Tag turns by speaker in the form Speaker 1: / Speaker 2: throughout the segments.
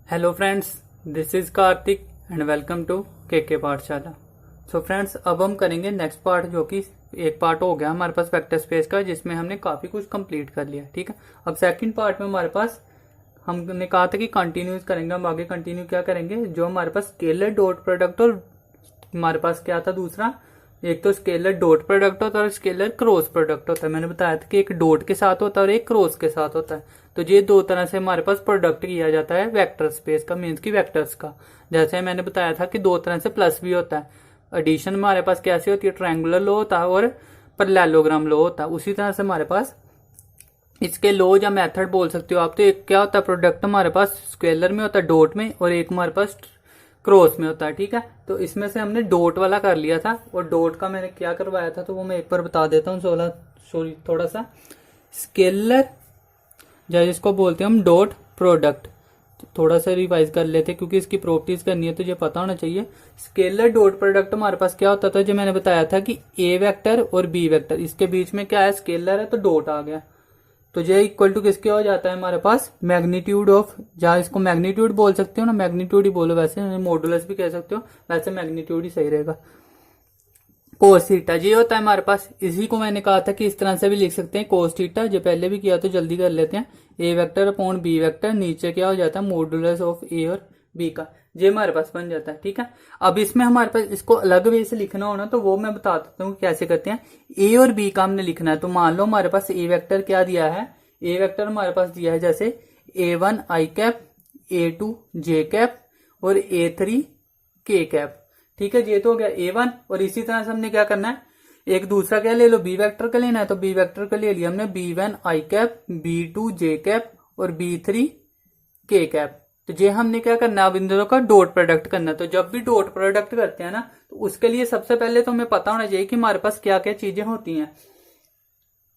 Speaker 1: Hello friends, this is Kartik and welcome to K Pathshala. So friends, अब हम करेंगे next part, जो कि एक पार्ट हो गया हमारे पास वेक्टर स्पेस का, जिसमें हमने काफी कुछ कंप्लीट कर लिया। ठीक है, अब सेकंड पार्ट में हमारे पास हमने कहा था कि कंटिन्यूस करेंगे। हम आगे कंटिन्यू क्या करेंगे, जो हमारे पास स्केलर डॉट प्रोडक्ट और हमारे पास क्या था दूसरा, एक तो स्केलर डॉट प्रोडक्ट होता है और स्केलर क्रॉस प्रोडक्ट होता है। मैंने बताया था कि एक डॉट के साथ होता है और एक क्रॉस के साथ होता है। तो ये दो तरह से हमारे पास प्रोडक्ट किया जाता है वेक्टर स्पेस का, मीन्स की वेक्टर्स का। जैसे मैंने बताया था कि दो तरह से प्लस भी होता है। एडिशन हमारे पास कैसे होती है, ट्रायंगुलर लो होता है और पैरेललोग्राम लो होता है। उसी तरह से हमारे पास इसके लो या मेथड बोल सकते हो आप। तो एक क्या होता है, प्रोडक्ट हमारे पास स्केलर में होता है डॉट में, और एक हमारे पास क्रॉस में होता है। ठीक है, तो इसमें से हमने डॉट वाला कर लिया था, और डॉट का मैंने क्या करवाया था तो वो मैं एक बार बता देता हूँ। थोड़ा सा स्केलर या जिसको बोलते हैं हम डॉट प्रोडक्ट, तो थोड़ा सा रिवाइज कर लेते हैं क्योंकि इसकी प्रॉपर्टीज करनी है तो ये पता होना चाहिए। स्केलर डॉट प्रोडक्ट हमारे पास क्या होता था, जो मैंने बताया था कि ए वेक्टर और बी वेक्टर, इसके बीच में क्या है, स्केलर है तो डॉट आ गया। तो ये इक्वल टू किसके हो जाता है हमारे पास, मैग्नीट्यूड ऑफ, जहां इसको मैग्नीट्यूड बोल सकते हो ना, मैग्नीट्यूड ही बोलो, वैसे मॉडुलस भी कह सकते हो, वैसे मैग्नीट्यूड ही सही रहेगा। कोस थीटा ये होता है हमारे पास। इसी को मैंने कहा था कि इस तरह से भी लिख सकते हैं, कोस थीटा। जो पहले भी किया तो जल्दी कर लेते हैं। ए वेक्टर अपॉन बी वेक्टर, नीचे क्या हो जाता है, मॉडुलस ऑफ ए और बी का, ये हमारे पास बन जाता है। ठीक है, अब इसमें हमारे पास इसको अलग वे से लिखना हो ना, तो वो मैं बता देता हूँ कैसे करते हैं। ए और बी का हमने लिखना है, तो मान लो हमारे पास ए वेक्टर क्या दिया है, ए वेक्टर हमारे पास दिया है जैसे A1 आई कैप, A2 जे कैप और A3 के कैप। ठीक है, ये तो हो गया A1। और इसी तरह से हमने क्या करना है, एक दूसरा क्या ले लो, बी वेक्टर का लेना है, तो बी वेक्टर का ले लिया हमने B1 आई कैप, B2 जे कैप और B3 के कैप। तो ये हमने क्या करना है, अब इन दोनों का डॉट प्रोडक्ट करना है। तो जब भी डॉट प्रोडक्ट करते हैं ना, तो उसके लिए सबसे पहले तो हमें पता होना चाहिए कि हमारे पास क्या क्या चीजें होती हैं।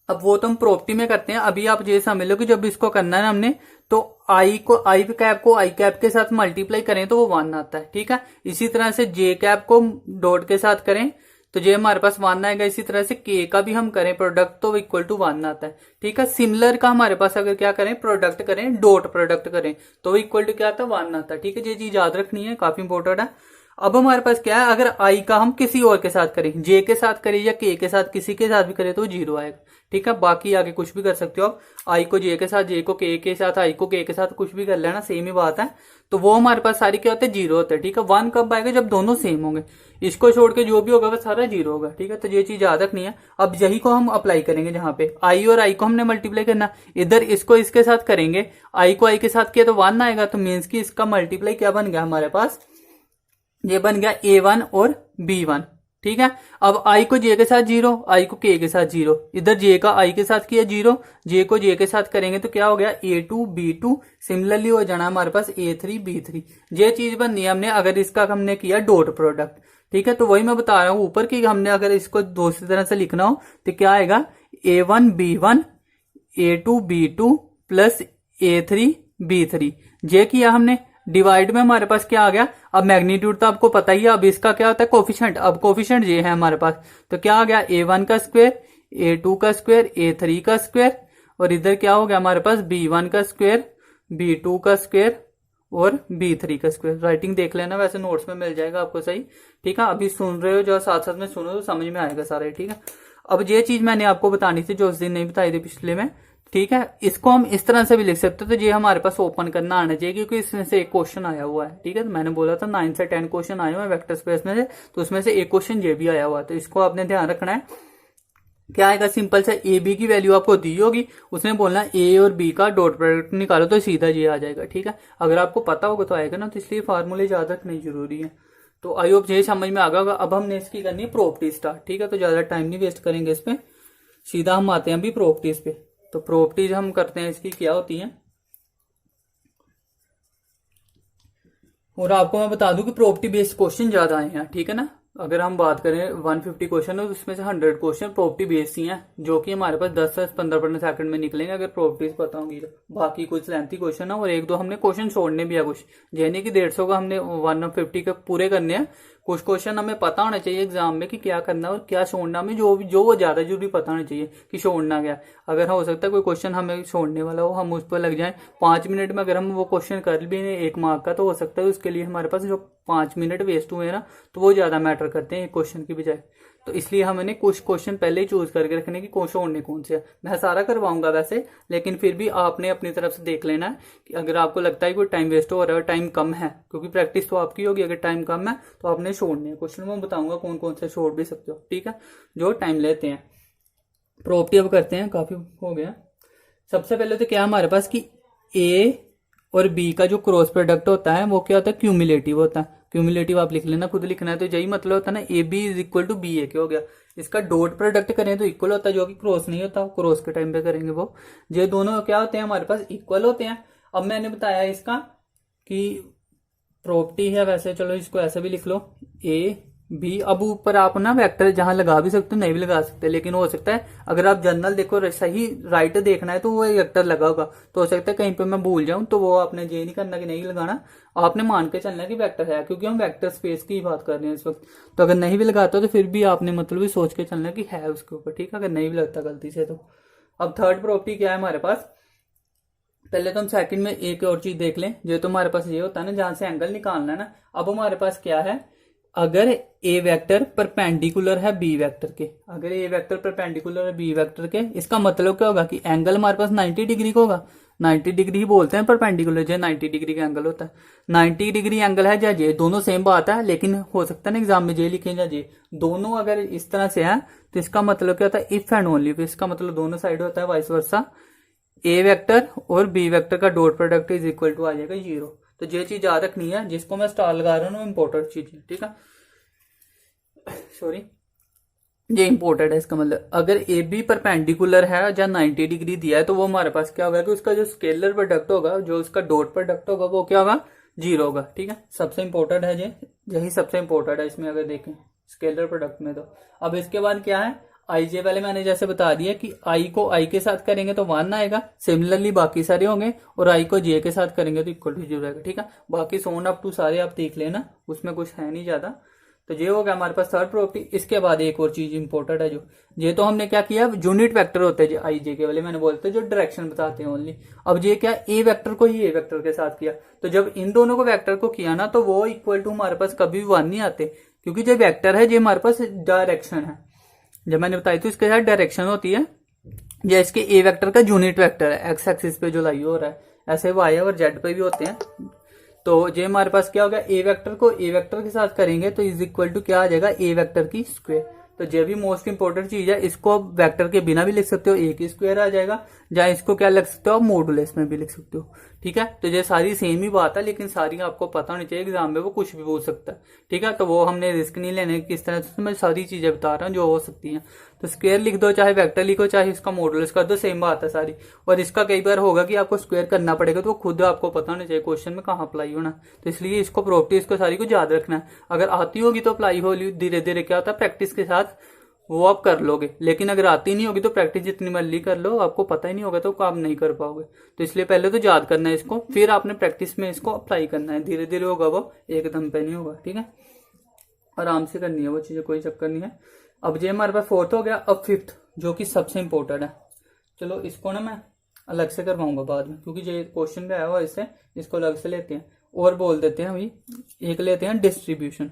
Speaker 1: अब वो तो हम प्रॉपर्टी में करते हैं। अभी आप ये समझ लो कि जब इसको करना है ना हमने, तो आई कैप को आई कैप के साथ मल्टीप्लाई करें तो वो 1 आता है। ठीक है, इसी तरह से जे कैप को डॉट के साथ करें तो जे हमारे पास 1 आएगा। इसी तरह से के का भी हम करें प्रोडक्ट तो इक्वल टू 1 आता है। ठीक है, सिमिलर का हमारे पास अगर क्या करें, प्रोडक्ट करें, डॉट प्रोडक्ट करें तो इक्वल टू क्या आता है, 1 आता है। ठीक है, ये चीज याद रखनी है, काफी इंपॉर्टेंट है। अब हमारे पास क्या है, अगर आई का हम किसी और के साथ करें, जे के साथ करें या के साथ, किसी के साथ भी करें तो 0 आएगा। ठीक है, बाकी आगे कुछ भी कर सकते हो आप, आई को जे के साथ, जे को के साथ, आई को के साथ, कुछ भी कर लेना, सेम ही बात है। तो वो हमारे पास सारी क्या होते हैं, 0 होते हैं। ठीक है, 1 कब आएगा, जब दोनों सेम होंगे। इसको छोड़ के जो भी होगा वो सारा 0 होगा। ठीक है, तो ये चीज याद रखनी है। अब यही को हम अप्लाई करेंगे, जहां पे आई और आई को हमने मल्टीप्लाई करना, इधर इसको इसके साथ करेंगे, आई को आई के साथ किया तो 1 आएगा। तो मीन्स की इसका मल्टीप्लाई क्या बन गया हमारे पास, ये बन गया A1 और B1। ठीक है, अब आई को जे के साथ 0, आई को के साथ 0, इधर जे का आई के साथ किया 0, जे को जे के साथ करेंगे तो क्या हो गया, A2 B2। सिमिलरली हो जाना हमारे पास A3 B3। ये चीज बननी है हमने अगर इसका हमने किया डॉट प्रोडक्ट। ठीक है, तो वही मैं बता रहा हूं ऊपर की, हमने अगर इसको दूसरी तरह से लिखना हो तो क्या आएगा, A1 B1 A2 B2 plus A3 B3। ये किया हमने। डिवाइड में हमारे पास क्या आ गया, अब मैग्नीट्यूड तो आपको पता ही है, अब इसका क्या होता है, कोफिशिएंट। अब कोफिशिएंट ये है हमारे पास, तो क्या आ गया, A1 का स्क्वायर, A2 का स्क्वायर, A3 का स्क्वायर, और इधर क्या हो गया हमारे पास, B1 का स्क्वायर, B2 का स्क्वायर और B3 का स्क्वायर। राइटिंग देख लेना, वैसे नोट्स में मिल जाएगा आपको सही। ठीक है, अभी सुन रहे हो जो साथ साथ में सुनो तो समझ में आएगा सारे। ठीक है, अब ये चीज मैंने आपको बतानी थी जो उस दिन नहीं बताई थी पिछले में। ठीक है, इसको हम इस तरह से भी लिख सकते, तो ये हमारे पास ओपन करना आना चाहिए क्योंकि इसमें से एक क्वेश्चन आया हुआ है। ठीक है, तो मैंने बोला था 9 से 10 क्वेश्चन आए हुए हैं वेक्टर स्पेस में से, तो उसमें से एक क्वेश्चन ये भी आया हुआ है। तो इसको आपने ध्यान रखना है। क्या आएगा, सिंपल से ए बी की वैल्यू आपको दी होगी, उसने बोलना ए और बी का डॉट प्रोडक्ट निकालो तो सीधा ये आ जाएगा। ठीक है, अगर आपको पता होगा तो आएगा ना, तो इसलिए फार्मूले याद रखना जरूरी है। तो आई होप यही समझ में आ गया होगा। अब हमने इसकी करनी है प्रॉपर्टी स्टार्ट। ठीक है, तो ज्यादा टाइम नहीं वेस्ट करेंगे इस पे, सीधा हम आते हैं अभी प्रॉपर्टीज पे। तो प्रॉपर्टीज हम करते हैं इसकी क्या होती हैं, और आपको मैं बता दूं कि प्रॉपर्टी बेस्ड क्वेश्चन ज्यादा आए हैं। ठीक है ना, अगर हम बात करें 150 क्वेश्चन है तो उसमें से 100 क्वेश्चन प्रॉपर्टी बेस्ड ही हैं, जो कि हमारे पास 10 से 15 सेकंड में निकलेंगे अगर प्रॉपर्टीज पता होंगी तो। बाकी कुछ लेंथी क्वेश्चन है और एक दो हमने क्वेश्चन छोड़ने भी है कुछ, यानी कि 150 का हमने 150 के पूरे करने हैं, कुछ क्वेश्चन हमें पता होना चाहिए एग्जाम में कि क्या करना है और क्या छोड़ना, हमें जो वो ज्यादा जरूरी पता होना चाहिए कि छोड़ना क्या। अगर हो सकता है कोई क्वेश्चन हमें छोड़ने वाला हो, हम उस पर लग जाए 5 मिनट में, अगर हम वो क्वेश्चन कर भी नहीं 1 मार्क का, तो हो सकता है उसके लिए हमारे पास जो 5 मिनट वेस्ट हुए ना, तो वो ज्यादा मैटर करते हैं एक क्वेश्चन की बजाय। तो इसलिए हमें कुछ क्वेश्चन पहले ही चूज करके रखने की कौन छोड़ने कौन से है। मैं सारा करवाऊंगा वैसे, लेकिन फिर भी आपने अपनी तरफ से देख लेना है कि अगर आपको लगता है कोई टाइम वेस्ट हो रहा है और टाइम कम है, क्योंकि प्रैक्टिस तो आपकी होगी, अगर टाइम कम है तो आपने छोड़ने हैं क्वेश्चन। मैं बताऊंगा कौन कौन से छोड़ भी सकते हो, ठीक है, जो टाइम लेते हैं। प्रॉपर्टी अब करते हैं, काफी हो गया। सबसे पहले तो क्या हमारे पास कि ए और बी का जो क्रॉस प्रोडक्ट होता है वो क्या होता है, क्यूमुलेटिव होता है। क्यूमुलेटिव आप लिख लेना, खुद लिखना है, तो यही मतलब होता है ना, A B is equal to B A के हो गया। इसका डॉट प्रोडक्ट करें तो इक्वल होता है, जो कि क्रॉस नहीं होता, क्रॉस के टाइम पे करेंगे वो। ये दोनों क्या होते हैं हमारे पास, इक्वल होते हैं। अब मैंने बताया इसका कि प्रॉपर्टी है, वैसे चलो इसको ऐसे भी लिख लो, ए बी। अब ऊपर आप ना वेक्टर जहां लगा भी सकते हो, नहीं भी लगा सकते, लेकिन हो सकता है अगर आप जनरल देखो, सही राइट देखना है तो वो वेक्टर लगा होगा, तो हो सकता है कहीं पे मैं भूल जाऊं, तो वो आपने ये नहीं करना कि नहीं लगाना, आपने मान के चलना कि वेक्टर है, क्योंकि हम वेक्टर स्पेस की बात कर रहे हैं इस वक्त। तो अगर नहीं भी लगाता तो फिर भी आपने मतलब भी सोच के चलना कि है उसके ऊपर, ठीक है, अगर नहीं भी लगता गलती से तो। अब थर्ड प्रॉपर्टी क्या है हमारे पास, पहले तो हम सेकंड में एक और चीज देख लें। जो तो हमारे पास ये होता है ना, जहां से एंगल निकालना है ना, अब हमारे पास क्या है, अगर ए वेक्टर परपेंडिकुलर है बी वेक्टर के, अगर ए वेक्टर परपेंडिकुलर है बी वेक्टर के, इसका मतलब क्या होगा कि एंगल हमारे पास 90 डिग्री का होगा। 90 डिग्री ही बोलते हैं परपेंडिकुलर, जो 90 डिग्री का एंगल होता है। 90 डिग्री एंगल है या जे, दोनों सेम बात है, लेकिन हो सकता है ना एग्जाम में जे लिखें या जे, दोनों अगर इस तरह से है तो इसका मतलब क्या होता है, इफ एंड ओनली, इसका मतलब दोनों साइड होता है वाइस वर्सा। ए वेक्टर और बी वेक्टर का dot product is equal to आ जाएगा 0। तो ये चीज याद रखनी है, जिसको मैं स्टार लगा रहा हूँ, इंपॉर्टेंट चीज है, ठीक है, सॉरी, ये इंपॉर्टेंट है। इसका मतलब अगर ए बी परपेंडिकुलर है या 90 डिग्री दिया है, तो वो हमारे पास क्या होगा कि उसका जो स्केलर प्रोडक्ट होगा, जो उसका डॉट प्रोडक्ट होगा, वो क्या होगा, 0 होगा, ठीक है। सबसे इंपॉर्टेंट है ये, यही सबसे इंपॉर्टेंट है इसमें अगर देखें स्केलर प्रोडक्ट में। तो अब इसके बाद क्या है, आई जे वाले मैंने जैसे बता दिया कि आई को आई के साथ करेंगे तो 1 आएगा, सिमिलरली बाकी सारे होंगे, और आई को जे के साथ करेंगे तो इक्वल टू 0 आएगा, ठीक है। बाकी सोन अप टू सारे आप देख लेना, उसमें कुछ है नहीं ज्यादा। तो ये हो गया हमारे पास थर्ड प्रॉपर्टी। इसके बाद एक और चीज इंपॉर्टेंट है, जो ये तो हमने क्या किया, यूनिट वेक्टर होते हैं आई जे के वाले, मैंने बोलते जो डायरेक्शन बताते हैं ओनली। अब ये क्या, ए वेक्टर को ही ए वेक्टर के साथ किया, तो जब इन दोनों को वेक्टर को किया ना, तो वो इक्वल टू हमारे पास कभी भी 1 नहीं आते, क्योंकि जो वेक्टर है ये हमारे पास डायरेक्शन है। जब मैंने बताई तो इसके साथ डायरेक्शन होती है, या इसके ए वेक्टर का यूनिट वेक्टर है, एक्स एक्सिस पे जो लाई हो रहा है, ऐसे वाई और जेड पे भी होते हैं। तो ये हमारे पास क्या होगा, ए वेक्टर को ए वेक्टर के साथ करेंगे तो इज इक्वल टू क्या आ जाएगा, ए वेक्टर की स्क्वायर। तो ये भी मोस्ट इंपोर्टेंट चीज है, इसको वेक्टर के बिना भी लिख सकते हो, ए की स्क्वायर आ जाएगा, जहां इसको क्या लिख सकते हो आप, मॉडुलस में भी लिख सकते हो, ठीक है। तो ये सारी सेम ही बात है, लेकिन सारी आपको पता होनी चाहिए, एग्जाम में वो कुछ भी बोल सकता है, ठीक है। तो वो हमने रिस्क नहीं लेने, किस तरह से मैं सारी चीजें बता रहा हूँ जो हो सकती हैं। तो स्क्वायर लिख दो, चाहे वेक्टर लिखो, चाहे इसका मॉडुलस कर दो, सेम बात है सारी। और इसका कई बार होगा कि आपको स्क्वायर करना पड़ेगा, तो वो खुद आपको पता होना चाहिए क्वेश्चन में कहाँ अप्लाई होना। तो इसलिए इसको प्रॉपर्टी इसको सारी को याद रखना है। अगर आती होगी तो अप्लाई होगी, धीरे धीरे क्या होता है प्रैक्टिस के साथ वो आप कर लोगे, लेकिन अगर आती नहीं होगी तो प्रैक्टिस जितनी मर्जी कर लो, आपको पता ही नहीं होगा तो काम नहीं कर पाओगे। तो इसलिए पहले तो याद करना है इसको, फिर आपने प्रैक्टिस में इसको अप्लाई करना है, धीरे धीरे होगा, वो एकदम पे नहीं होगा, ठीक है। आराम से करनी है वो चीजें, कोई चक्कर नहीं है। अब ये हमारे पास फोर्थ हो गया। अब फिफ्थ, जो कि सबसे इंपॉर्टेंट है, चलो इसको ना मैं अलग से करवाऊंगा बाद में, क्योंकि ये क्वेश्चन में आया हुआ, इससे इसको अलग से लेते हैं और बोल देते हैं अभी। एक लेते हैं डिस्ट्रीब्यूशन।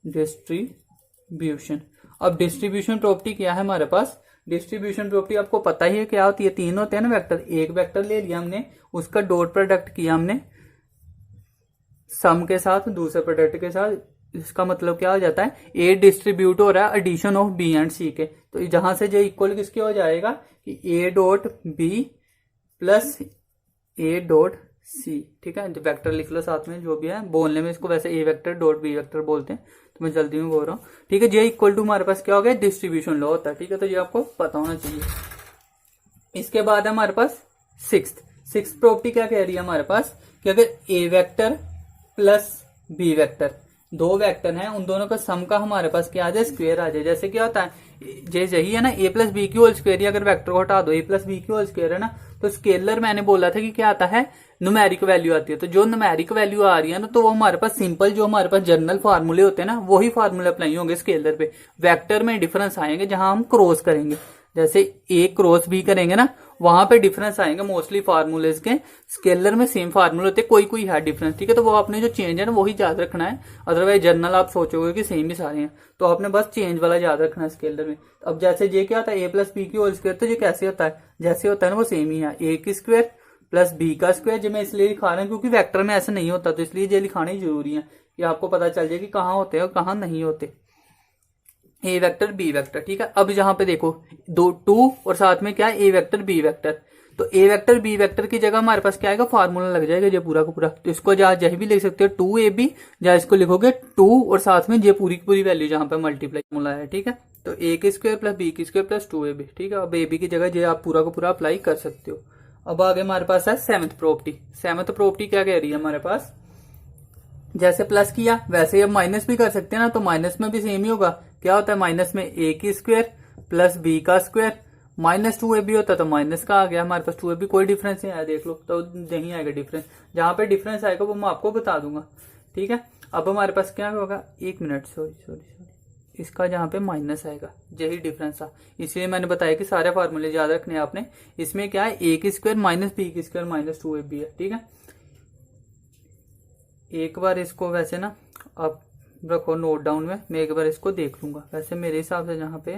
Speaker 1: डिस्ट्रीब्यूशन, अब डिस्ट्रीब्यूशन प्रॉपर्टी क्या है हमारे पास, डिस्ट्रीब्यूशन प्रॉपर्टी आपको पता ही है क्या होती है, 3 होते हैं ना वेक्टर। एक वेक्टर ले लिया हमने, उसका डॉट प्रोडक्ट किया हमने सम के साथ, दूसरे प्रोडक्ट के साथ। इसका मतलब क्या हो जाता है, ए डिस्ट्रीब्यूट हो रहा है एडिशन ऑफ बी एंड सी के, तो जहां से जो इक्वल किसके हो जाएगा कि A dot B plus A dot C, ठीक है। वेक्टर लिख लो साथ में, जो भी है बोलने में इसको वैसे ए वेक्टर डॉट बी वेक्टर बोलते हैं, तो मैं जल्दी में बोल रहा हूँ, ठीक है। जे इक्वल टू हमारे पास क्या हो गया, डिस्ट्रीब्यूशन लॉ होता है, ठीक है। तो ये आपको पता होना चाहिए। इसके बाद है हमारे पास सिक्स्थ प्रॉपर्टी क्या कह रही है हमारे पास, कि अगर ए वेक्टर प्लस बी वेक्टर, दो वेक्टर हैं, उन दोनों का सम का हमारे पास क्या आ जाए, स्क्वायर आ जाए। जैसे क्या होता है, जैसे यही है ना, ए प्लस बी की होल स्क्वायर, अगर वेक्टर को हटा दो ए प्लस बी की होल स्क्वायर है ना, तो स्केलर मैंने बोला था कि क्या आता है, न्यूमेरिक वैल्यू आती है। तो जो न्यूमेरिक वैल्यू आ रही है ना, तो वो हमारे पास सिंपल जो हमारे पास जर्नल फार्मूले होते हैं ना, वही फार्मूले अप्लाई होंगे स्केलर पे। वेक्टर में डिफरेंस आएंगे जहां हम क्रॉस करेंगे, जैसे ए क्रॉस बी करेंगे ना, वहां पे डिफरेंस आएंगे मोस्टली फार्मूलेज के। स्केलर में सेम फार्मूले होते हैं, कोई कोई है डिफरेंस, ठीक है। तो वो आपने जो चेंज है ना वही याद रखना है, अदरवाइज जर्नल आप सोचोगे कि सेम ही सारे हैं, तो आपने बस चेंज वाला याद रखना है स्केलर में। अब जैसे ये क्या होता है, ए प्लस बी की होल स्क्वायर, तो ये कैसे होता है, जैसे होता है ना वो सेम ही है, ए की स्क्वायर प्लस बी का स्क्वायर। जो मैं इसलिए लिखा रहा हूँ क्योंकि वेक्टर में ऐसा नहीं होता, तो इसलिए ये लिखाना ही जरूरी है, ये आपको पता चल जाए कि कहाँ होते हैं और कहाँ नहीं होते, ए वेक्टर बी वेक्टर, ठीक है। अब यहाँ पे देखो दो टू और साथ में क्या है, ए वेक्टर बी वेक्टर, तो ए वेक्टर बी वेक्टर की जगह हमारे पास क्या आएगा, फार्मूला लग जाएगा ये पूरा का पूरा। तो इसको जहाँ भी लिख सकते हो 2ab, जहाँ इसको लिखोगे 2 और साथ में ये पूरी की पूरी वैल्यू जहाँ पे मल्टीप्लाई फॉर्मूला है, ठीक है। तो ए की स्क्वायर प्लस बी की स्क्वायर प्लस 2ab, ठीक है। अब ab की जगह ये आप पूरा का पूरा अप्लाई कर सकते हो। अब आगे हमारे पास है सेवंथ प्रॉपर्टी। सेवंथ प्रॉपर्टी क्या कह रही है हमारे पास, जैसे प्लस किया वैसे अब माइनस भी कर सकते हैं ना, तो माइनस में भी सेम ही होगा। क्या होता है, माइनस में ए की स्क्वायर प्लस बी का स्क्वायर माइनस 2ab होता है, तो माइनस का आ गया हमारे पास 2ab, कोई डिफरेंस नहीं आया, देख लो, तो नहीं आएगा डिफरेंस। जहां पे डिफरेंस आएगा वो मैं आपको बता दूंगा, ठीक है। अब हमारे पास क्या होगा, एक मिनट, सॉरी, इसका जहां पे माइनस आएगा यही डिफरेंस था, इसलिए मैंने बताया कि सारे फार्मूले याद रखने हैं आपने। इसमें क्या है, ए की स्क्वायर माइनस बी की स्क्वायर माइनस 2ab है, ठीक है। एक बार इसको वैसे ना आप रखो नोट डाउन में, मैं एक बार इसको देख लूंगा। वैसे मेरे हिसाब से जहां पे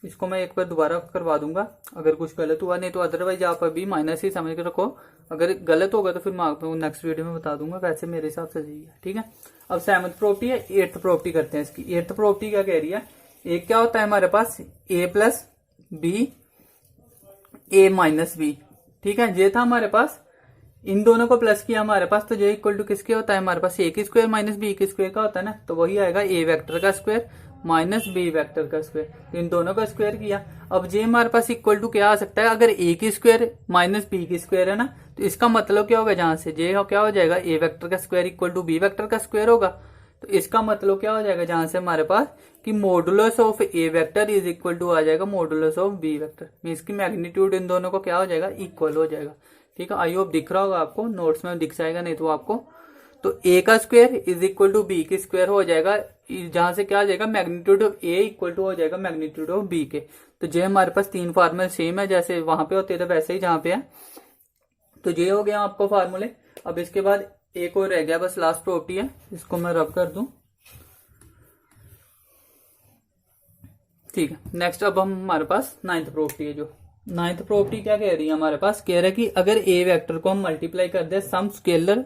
Speaker 1: इसको मैं एक बार दोबारा करवा दूंगा, अगर कुछ गलत हुआ, नहीं तो अदरवाइज आप अभी माइनस ही समझ के रखो, अगर गलत होगा तो फिर मैं आपको नेक्स्ट वीडियो में बता दूंगा। वैसे मेरे हिसाब से सही है, ठीक है। अब सेवंथ प्रॉपर्टी है, एट्थ प्रॉपर्टी करते हैं इसकी। एट्थ प्रॉपर्टी क्या कह रही है, एक क्या होता है हमारे पास, ए प्लस बी ए माइनस बी, ठीक है। ये था हमारे पास, इन दोनों को प्लस किया हमारे पास, तो जो इक्वल टू किसके होता है हमारे पास, ए की स्क्वायर माइनस बी की स्क्वायर का होता है ना, तो वही आएगा ए वेक्टर का स्क्वायर माइनस बी वेक्टर का स्क्वायर। तो इन दोनों का स्क्वायर किया। अब जे हमारे पास इक्वल टू क्या आ सकता है, अगर ए की स्क्वायर माइनस बी की स्क्वायर है ना, तो इसका मतलब क्या होगा, जहां से जे क्या हो जाएगा, ए वेक्टर का square equal to B vector का स्क्वायर होगा। तो इसका मतलब क्या हो जाएगा, जहां से हमारे पास कि modulus of A vector is equal to आ जाएगा modulus of B vector, means की मैग्नीट्यूड इन दोनों को क्या हो जाएगा, इक्वल हो जाएगा, ठीक है। आई होप दिख रहा होगा आपको, नोट्स में दिख जाएगा नहीं तो आपको। तो ए का square is equal to B की स्क्वायर हो जाएगा, जहां से क्या आ जाएगा, magnitude of A equal to हो जाएगा मैग्नीट्यूड ऑफ बी के। तो ये हमारे पास तीन फार्मूले सेम है, जैसे वहां पे होते थे वैसे ही जहां पे है। तो ये हो गया आपको फार्मूले। अब इसके बाद एक और रह गया, बस लास्ट प्रॉपर्टी है, इसको मैं रब कर दूं, ठीक है। नेक्स्ट अब हम हमारे पास नाइन्थ प्रॉपर्टी है। जो नाइन्थ प्रॉपर्टी क्या कह रही है हमारे पास, कह रहा है कि अगर ए वेक्टर को हम मल्टीप्लाई कर दे, सम स्केलर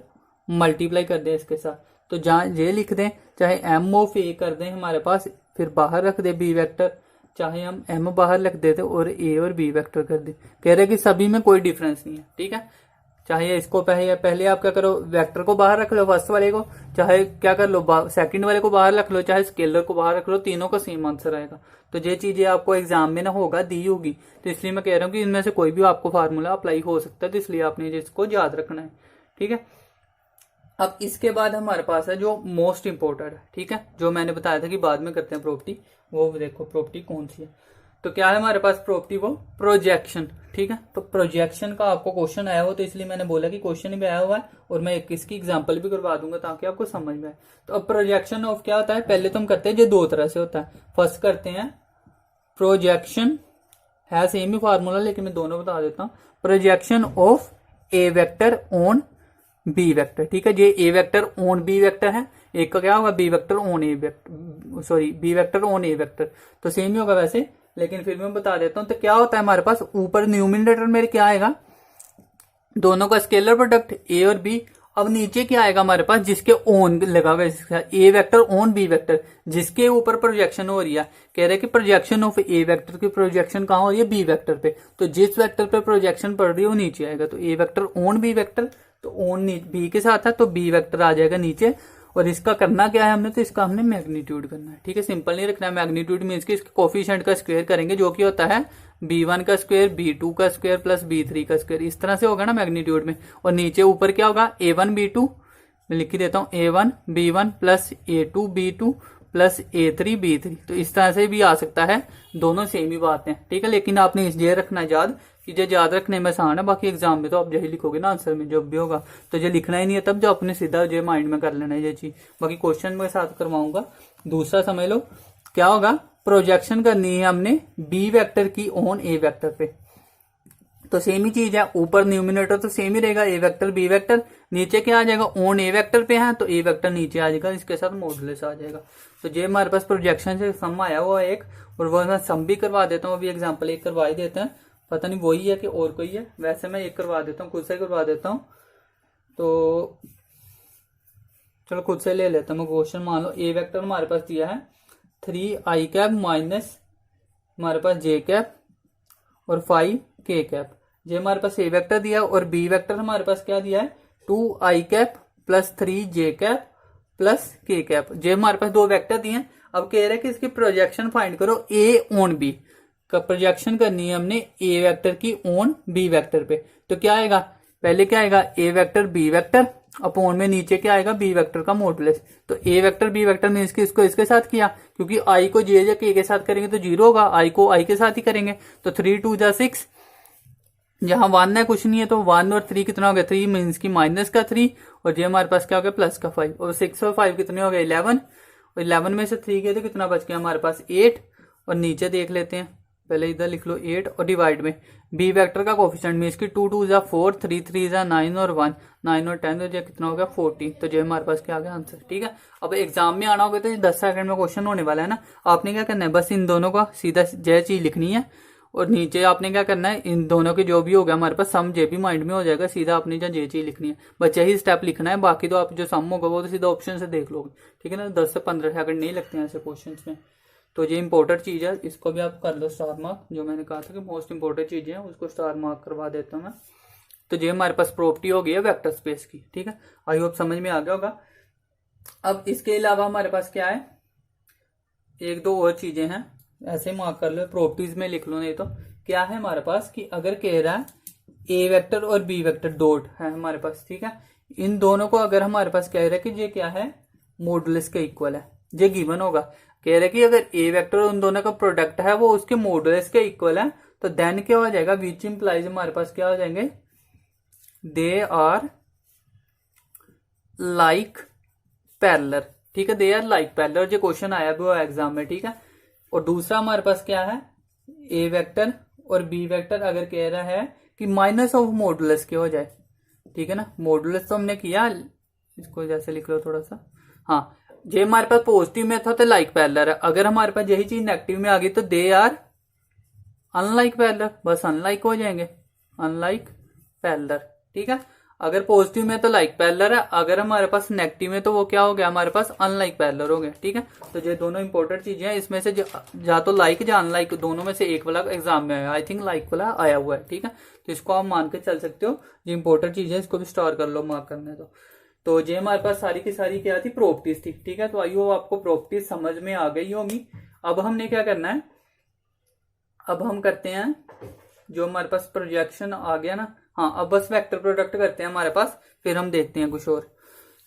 Speaker 1: मल्टीप्लाई कर दे इसके साथ, तो जहां ये लिख दें, चाहे एम ऑफ ए कर दें हमारे पास, फिर बाहर रख दे बी वेक्टर, चाहे हम एम बाहर रख देते और ए और बी वेक्टर कर दे। कह रहे कि सभी में कोई डिफरेंस नहीं है, ठीक है। चाहे इसको पहले आप क्या करो, वेक्टर को बाहर रख लो फर्स्ट वाले को, चाहे क्या कर लो सेकंड वाले को बाहर रख लो, चाहे स्केलर को बाहर रख लो, तीनों का सेम आंसर आएगा। तो ये चीजें आपको एग्जाम में ना होगा दी होगी, तो इसलिए मैं कह रहा हूँ कि इनमें से कोई भी आपको फार्मूला अप्लाई हो सकता है, तो इसलिए आपने इसको याद रखना है, ठीक है। अब इसके बाद हमारे पास है जो मोस्ट इंपोर्टेंट है, ठीक है, जो मैंने बताया था कि बाद में करते हैं प्रॉपर्टी, वो देखो प्रॉपर्टी कौन सी है। तो क्या है हमारे पास प्रॉपर्टी, वो प्रोजेक्शन, ठीक है। तो प्रोजेक्शन का आपको क्वेश्चन आया हो, तो इसलिए मैंने बोला कि क्वेश्चन भी आया हुआ है और मैं इसकी एग्जांपल भी करवा दूंगा ताकि आपको समझ में आए। तो अब प्रोजेक्शन ऑफ क्या होता है, पहले तो हम करते हैं जो दो तरह से होता है। फर्स्ट करते हैं प्रोजेक्शन, है सेम ही फार्मूला लेकिन मैं दोनों बता देता हूं। Projection of A vector on B vector, ठीक है। ये A vector on B vector है, एक का क्या होगा, B vector on A vector, sorry B vector on A vector, तो सेम ही होगा वैसे, लेकिन फिर मैं बता देता हूं। तो क्या होता है हमारे पास, ऊपर न्यूमिनेटर में क्या आएगा, दोनों का स्केलर प्रोडक्ट ए और बी। अब नीचे क्या आएगा हमारे पास, जिसके ऑन लगा हुआ है, A vector on B vector, जिसके ऊपर प्रोजेक्शन हो रही है। कह रहे हैं कि प्रोजेक्शन ऑफ ए वेक्टर की प्रोजेक्शन कहां हो रही है, बी वेक्टर पे, तो जिस वेक्टर पे प्रोजेक्शन पड़ रही है वो नीचे आएगा। तो ए वेक्टर ऑन बी वेक्टर, तो ऑन बी के साथ है तो बी वेक्टर आ जाएगा नीचे। और इसका करना क्या है हमने, तो इसका हमने मैग्नीट्यूड करना है, ठीक है। सिंपल नहीं रखना है, मैग्नीट्यूड मीन्स कि इसके कोफिशिएंट का स्क्वायर करेंगे, जो कि होता है b1 का स्क्वायर b2 का स्क्वायर प्लस b3 का स्क्वायर, इस तरह से होगा ना मैग्नीट्यूड में। और नीचे ऊपर क्या होगा, a1 b2 मैं लिख ही देता हूँ A1 B1 plus A2 B2 plus A3 B3। तो इस तरह से भी आ सकता है, दोनों सेम ही बात है, ठीक है। लेकिन आपने ये रखना याद कि जो याद रखने में आसान है, बाकी एग्जाम में तो आप यही लिखोगे ना, आंसर में जब भी होगा तो जो लिखना ही नहीं है तब जो अपने सीधा जो माइंड में कर लेना है ये चीज। बाकी क्वेश्चन में साथ करवाऊंगा। दूसरा समझ लो क्या होगा, प्रोजेक्शन करनी है हमने बी वेक्टर की ऑन ए वेक्टर पे। तो सेम ही चीज है, ऊपर न्यूमिनेटर तो सेम ही रहेगा ए वेक्टर बी वेक्टर, नीचे क्या आ जाएगा ऑन ए वेक्टर पे है तो ए वेक्टर नीचे आ जाएगा, इसके साथ मॉडुलस आ जाएगा। तो ये हमारे पास प्रोजेक्शन से सम आया हुआ एक, और वो मैं सम भी करवा देता हूँ। अभी एग्जाम्पल एक करवा ही देते हैं, पता नहीं वही है कि और कोई है, वैसे मैं एक करवा देता हूँ, खुद से करवा देता हूँ। तो चलो खुद से ले लेता हूँ मैं क्वेश्चन। मान लो ए वेक्टर हमारे पास दिया है 3i कैप माइनस हमारे पास j कैप और 5k कैप। ये हमारे पास ए वेक्टर दिया और बी वेक्टर हमारे पास क्या दिया है 2i cap plus 3j cap plus k cap. ये हमारे पास दो वेक्टर दिए हैं। अब कह रहे हैं कि इसकी प्रोजेक्शन फाइंड करो a ऑन b का, प्रोजेक्शन करनी है हमने ए वेक्टर की ऑन बी वेक्टर पे। तो क्या आएगा, पहले क्या आएगा ए वेक्टर बी वेक्टर अपॉन में नीचे क्या आएगा बी वेक्टर का मॉडुलस। तो ए वेक्टर बी वेक्टर मीन्स कि इसको इसके साथ किया, क्योंकि आई को जे के के साथ करेंगे तो 0 होगा, आई को आई के साथ ही करेंगे तो 3 2 जा 6, जहां 1 है कुछ नहीं है तो 1 और 3 कितना हो गया 3 मीन्स की माइनस का 3, और ये हमारे पास क्या हो गया प्लस का 5, और 6 और 5 कितने हो गए 11, और 11 में से 3 गए तो कितना बच गया हमारे पास 8। और नीचे देख लेते हैं, पहले इधर लिख लो 8 और डिवाइड में बी वेक्टर का कोफिशिएंट मीन्स की 2 2 जा 4 3 3 जा 9 और 1 9 और 10 तो ये कितना हो गया 14। तो ये हमारे पास क्या आ गया आंसर, ठीक है। अब एग्जाम में आना होगा तो 10 सेकंड में क्वेश्चन होने वाला है ना, आपने क्या करना है बस इन दोनों का सीधा जय चीज लिखनी है, और नीचे आपने क्या करना है इन दोनों के जो भी हो गया हमारे पास सम जे भी माइंड में हो जाएगा, सीधा आपने जो जे चीज लिखनी है बस यही स्टेप लिखना है। बाकी तो आप जो सम होगा वो तो सीधा ऑप्शन से देख लोगे, ठीक है ना। 10 से 15 सेकंड नहीं लगते हैं ऐसे क्वेश्चन में। तो ये इंपॉर्टेंट चीज है, इसको भी आप कर लो स्टार मार्क, जो मैंने कहा था कि मोस्ट इंपॉर्टेंट चीजें हैं उसको स्टार मार्क करवा देता हूँ मैं। तो ये हमारे पास प्रॉपर्टी हो गई है वेक्टर स्पेस की, ठीक है। आई होप समझ में आ गया होगा। अब इसके अलावा हमारे पास क्या है, एक दो और चीजें हैं, ऐसे मार्क कर लो, प्रॉपर्टीज में लिख लो। नहीं तो क्या है हमारे पास कि अगर कह रहा है ए वेक्टर और बी वेक्टर डॉट है हमारे पास, ठीक है, इन दोनों को अगर हमारे पास कह रहा है कि ये क्या है मॉडुलस के इक्वल है, ये गिवन होगा। कह रहे कि अगर ए वेक्टर उन दोनों का प्रोडक्ट है वो उसके मॉडुलस के इक्वल है, तो देन क्या हो जाएगा विच इंप्लाइज हमारे पास क्या हो जाएंगे दे आर लाइक पैरेलल, ठीक है, दे आर लाइक पैरेलल। जो क्वेश्चन आया भी वो एग्जाम में, ठीक है। और दूसरा हमारे पास क्या है ए वेक्टर और बी वेक्टर अगर कह रहा है कि माइनस ऑफ मॉडुलस के हो जाए, ठीक है ना। मॉडुलस तो हमने किया, इसको जैसे लिख लो थोड़ा सा, हाँ जे हमारे पास पॉजिटिव में था तो लाइक पैरेलल है, अगर हमारे पास यही चीज नेगेटिव में आ गई तो दे आर अनलाइक पैरेलल, बस अनलाइक हो जाएंगे, अनलाइक पैरेलल, ठीक है। अगर पॉजिटिव में तो लाइक पैरेलल है, अगर हमारे पास नेगेटिव में तो वो क्या हो गया हमारे पास अनलाइक पैरेलल हो गया, ठीक है। तो ये दोनों इंपॉर्टेंट चीजें हैं, इसमें से या तो लाइक या अनलाइक दोनों में से एक वाला एग्जाम में आया, आई थिंक लाइक वाला आया हुआ है, ठीक है। तो इसको आप मान के चल सकते हो, ये इंपॉर्टेंट चीज है, इसको भी स्टोर कर लो मार्क करने दो। तो ये हमारे पास सारी की सारी क्या थी प्रॉपर्टीज थी, ठीक है। तो आइयो आपको प्रॉपर्टीज समझ में आ गई होगी। अब हमने क्या करना है, अब हम करते हैं जो हमारे पास प्रोजेक्शन आ गया ना, हाँ अब बस वेक्टर प्रोडक्ट करते हैं हमारे पास, फिर हम देखते हैं कुछ और।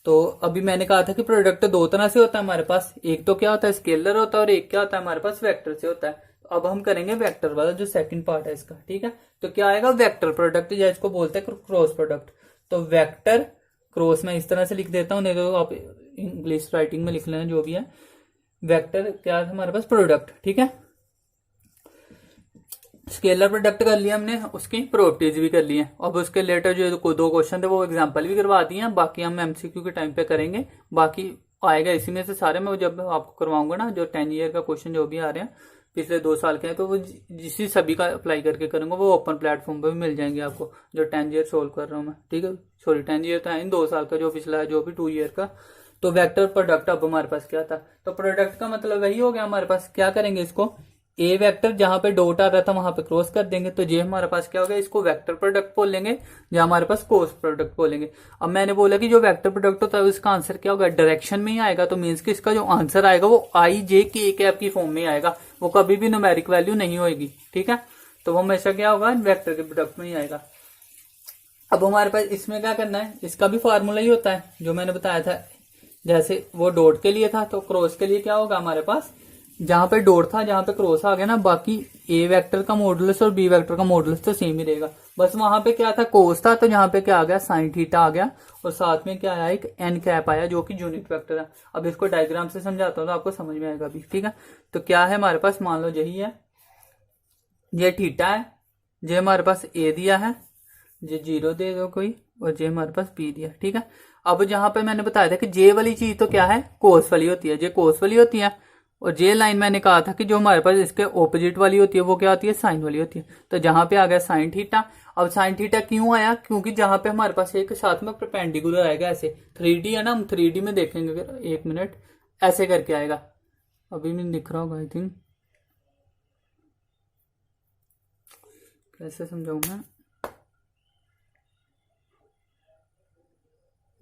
Speaker 1: तो अभी मैंने कहा था कि प्रोडक्ट दो तरह से होता है हमारे पास, एक तो क्या होता है स्केलर होता है और एक क्या होता है हमारे पास वेक्टर से होता है। अब हम करेंगे वेक्टर वाला जो सेकंड पार्ट है इसका, ठीक है। तो क्या आएगा वेक्टर प्रोडक्ट, या इसको बोलते हैं क्रॉस प्रोडक्ट। तो वेक्टर क्रॉस में इस तरह से लिख देता हूं, नहीं तो आप इंग्लिश राइटिंग में लिख लेना जो भी है। वेक्टर क्या है हमारे पास प्रोडक्ट, ठीक है। स्केलर प्रोडक्ट कर लिया हमने, उसकी प्रॉपर्टीज भी कर ली है। अब उसके रिलेटेड जो दो क्वेश्चन थे वो एग्जांपल भी करवा दिए हैं, बाकी हम एमसीक्यू के टाइम पे करेंगे, बाकी आएगा इसी में से सारे मैं जब आपको करवाऊंगा ना, जो 10 ईयर का क्वेश्चन जो भी आ रहे हैं पिछले 2 साल के हैं, तो वो जिसी सभी का अप्लाई करके करूंगा, वो ओपन प्लेटफॉर्म पे भी मिल जाएंगे आपको, जो 10 ईयर सोल्व कर रहा हूँ मैं, ठीक है। सॉरी 10 ईयर तो है इन 2 साल का, जो पिछला है जो भी 2 ईयर का। तो वेक्टर प्रोडक्ट अब हमारे पास क्या था, तो प्रोडक्ट का मतलब वही हो गया हमारे पास, क्या करेंगे इसको ए वेक्टर जहां पे डॉट आ रहा था वहां पे क्रॉस कर देंगे, तो ये हमारे पास क्या होगा, इसको वेक्टर प्रोडक्ट बोलेंगे, या हमारे पास क्रॉस प्रोडक्ट बोलेंगे। अब मैंने बोला कि जो वेक्टर प्रोडक्ट होता है उसका आंसर क्या होगा डायरेक्शन में ही आएगा, तो मीन्स कि इसका जो आंसर आएगा वो आई जे के कैप की फॉर्म में आएगा, वो कभी भी न्यूमेरिक वैल्यू नहीं होगी, ठीक है। तो वो हमेशा क्या होगा वेक्टर के प्रोडक्ट में ही आएगा। अब हमारे पास इसमें क्या करना है, इसका भी फार्मूला ही होता है जो मैंने बताया था। जैसे वो डॉट के लिए था तो क्रॉस के लिए क्या होगा हमारे पास, जहां पे डॉट था जहां पे क्रॉस आ गया ना, बाकी ए वेक्टर का मॉडुलस और बी वेक्टर का मॉडुलस तो सेम ही रहेगा। बस वहां पे क्या था, कोस था, तो जहां पे क्या आ गया, साइन थीटा आ गया, और साथ में क्या आया, एक एन कैप आया जो कि यूनिट वेक्टर है। अब इसको डायग्राम से समझाता हूँ तो आपको समझ में आएगा अभी, ठीक है। तो क्या है हमारे पास, मान लो यही है, ये थीटा है, ये हमारे पास ए दिया है, ये 0 दे दो कोई, और ये हमारे पास बी दिया, ठीक है। अब जहां पे मैंने बताया था कि जे वाली चीज तो क्या है, कोस वाली होती है, ये कोस वाली होती है, और जे लाइन मैंने कहा था कि जो हमारे पास इसके ऑपोजिट वाली होती है वो क्या होती है, साइन वाली होती है। तो जहां पे आ गया साइन थीटा। अब साइन थीटा क्यों आया, क्योंकि जहां पे हमारे पास एक साथ में परपेंडिकुलर आएगा, ऐसे 3D है ना, हम 3D में देखेंगे अगर, एक मिनट, ऐसे करके आएगा, अभी मैं दिख रहा होगा आई थिंक, कैसे समझाऊं मैं,